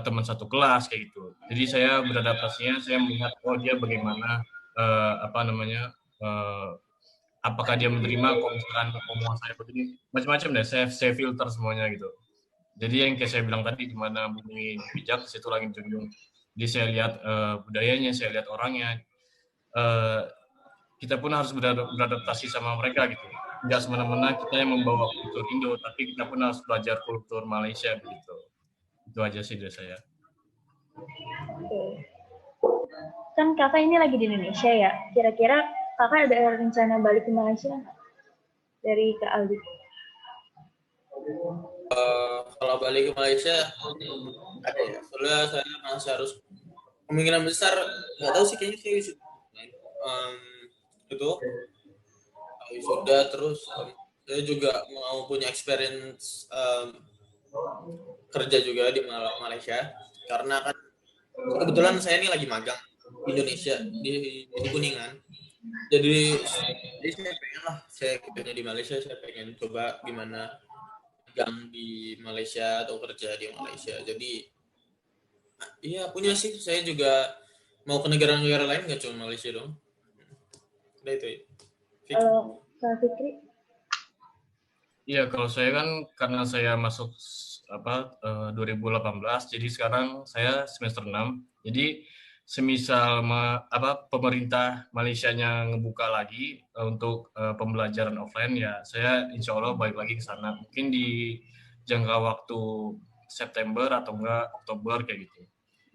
[SPEAKER 5] teman satu kelas kayak gitu, jadi saya beradaptasinya, saya melihat dia bagaimana, apakah dia menerima kalau misalkan omongan saya begini, macam-macam deh, saya filter semuanya gitu. Jadi yang kayak saya bilang tadi, di mana bumi bijak, situ langit junjung. Jadi saya lihat budayanya, saya lihat orangnya. Kita pun harus beradaptasi sama mereka gitu. Nggak semena-mena kita yang membawa kultur Indo, tapi kita pun harus belajar kultur Malaysia begitu. Itu aja sih dari saya.
[SPEAKER 1] Oke. Kan kakak ini lagi di Indonesia ya. Kira-kira kakak ada rencana balik ke Malaysia nggak? Dari Kak Aldi.
[SPEAKER 4] Kalau balik ke Malaysia ada ya, soalnya saya masih harus, kemungkinan besar nggak tahu sih, kayaknya itu gitu. Sudah terus saya juga mau punya experience kerja juga di Malaysia karena kan kebetulan saya ini lagi magang Indonesia di Kuningan. Jadi saya pengen lah, saya kerja di Malaysia, saya pengen coba gimana magang di Malaysia atau kerja di Malaysia. Jadi iya punya sih, saya juga mau ke negara-negara lain nggak cuma Malaysia dong. Udah itu.
[SPEAKER 1] Kak Fikri?
[SPEAKER 5] Iya, kalau saya kan karena saya masuk 2018, jadi sekarang saya semester 6. Jadi semisal pemerintah Malaysianya ngebuka lagi untuk pembelajaran offline, ya saya insya Allah balik lagi ke sana. Mungkin di jangka waktu September atau enggak Oktober kayak gitu.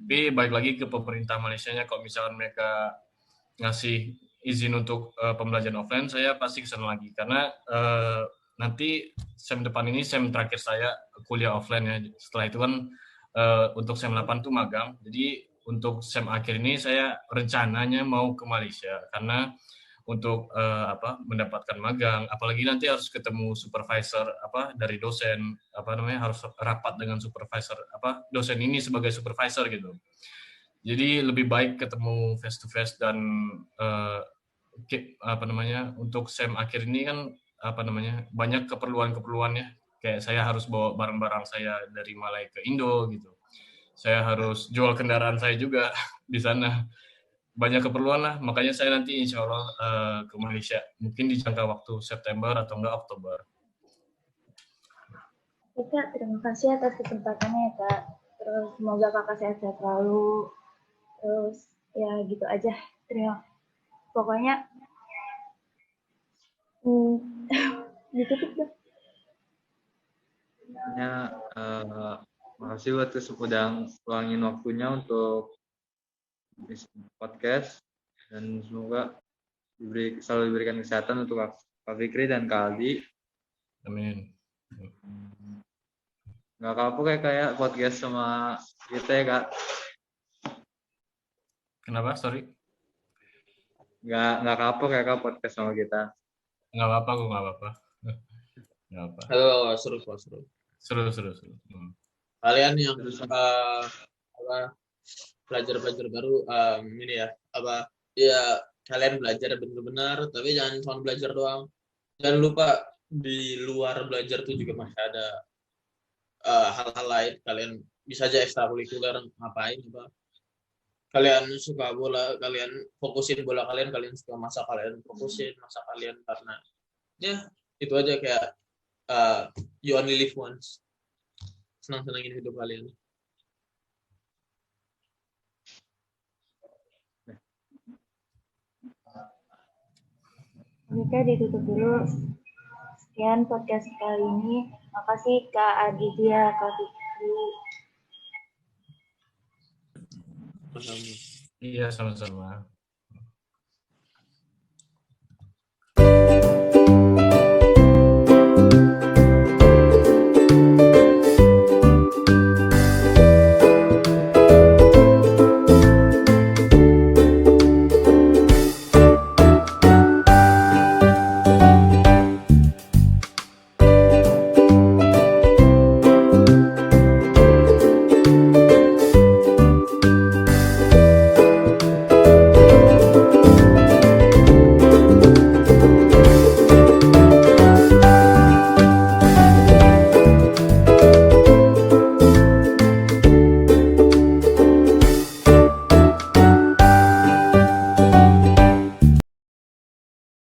[SPEAKER 5] Tapi balik lagi ke pemerintah Malaysianya, kalau misalkan mereka ngasih izin untuk pembelajaran offline, saya pasti ke sana lagi karena nanti sem depan ini sem terakhir saya kuliah offline ya. Setelah itu kan untuk sem 8 tuh magang. Jadi untuk sem akhir ini saya rencananya mau ke Malaysia karena untuk mendapatkan magang, apalagi nanti harus ketemu supervisor dari dosen, harus rapat dengan supervisor dosen ini sebagai supervisor gitu. Jadi lebih baik ketemu face to face dan untuk sem akhir ini kan banyak keperluan-keperluannya, kayak saya harus bawa barang-barang saya dari Malai ke Indo gitu. Saya harus jual kendaraan saya juga di sana. Banyak keperluan lah, makanya saya nanti insya Allah ke Malaysia. Mungkin di jangka waktu September atau enggak Oktober.
[SPEAKER 1] Oke, Kak, terima kasih atas kesempatannya ya, Kak. Terus semoga Kakak sehat-sehat selalu. Terus ya gitu aja. Pokoknya ditutup dah.
[SPEAKER 3] Makasih buat udah luangin waktunya untuk podcast, dan semoga selalu diberikan kesehatan untuk Kak Fikri dan Kak Aldi.
[SPEAKER 5] Amin.
[SPEAKER 3] Nggak kapok kayak podcast sama kita ya, Kak.
[SPEAKER 5] Kenapa? Sorry.
[SPEAKER 3] Nggak kapok ya, Kak, podcast sama kita.
[SPEAKER 5] Nggak apa-apa, kok nggak apa-apa. Nggak apa.
[SPEAKER 4] Seru.
[SPEAKER 5] Seru.
[SPEAKER 4] Kalian yang belajar baru ini ya kalian belajar benar-benar, tapi jangan cuma belajar doang. Jangan lupa di luar belajar tuh juga masih ada hal-hal lain. Kalian bisa aja ekstrakurikuler ngapain kalian suka bola, kalian fokusin bola kalian suka masak, kalian fokusin masak kalian, karena ya itu aja kayak you only live once. Senang-senangin hidup kalian.
[SPEAKER 1] Oke, ditutup dulu. Sekian podcast kali ini. Makasih Kak Aditya, Kak Fikri.
[SPEAKER 5] Iya, sama-sama.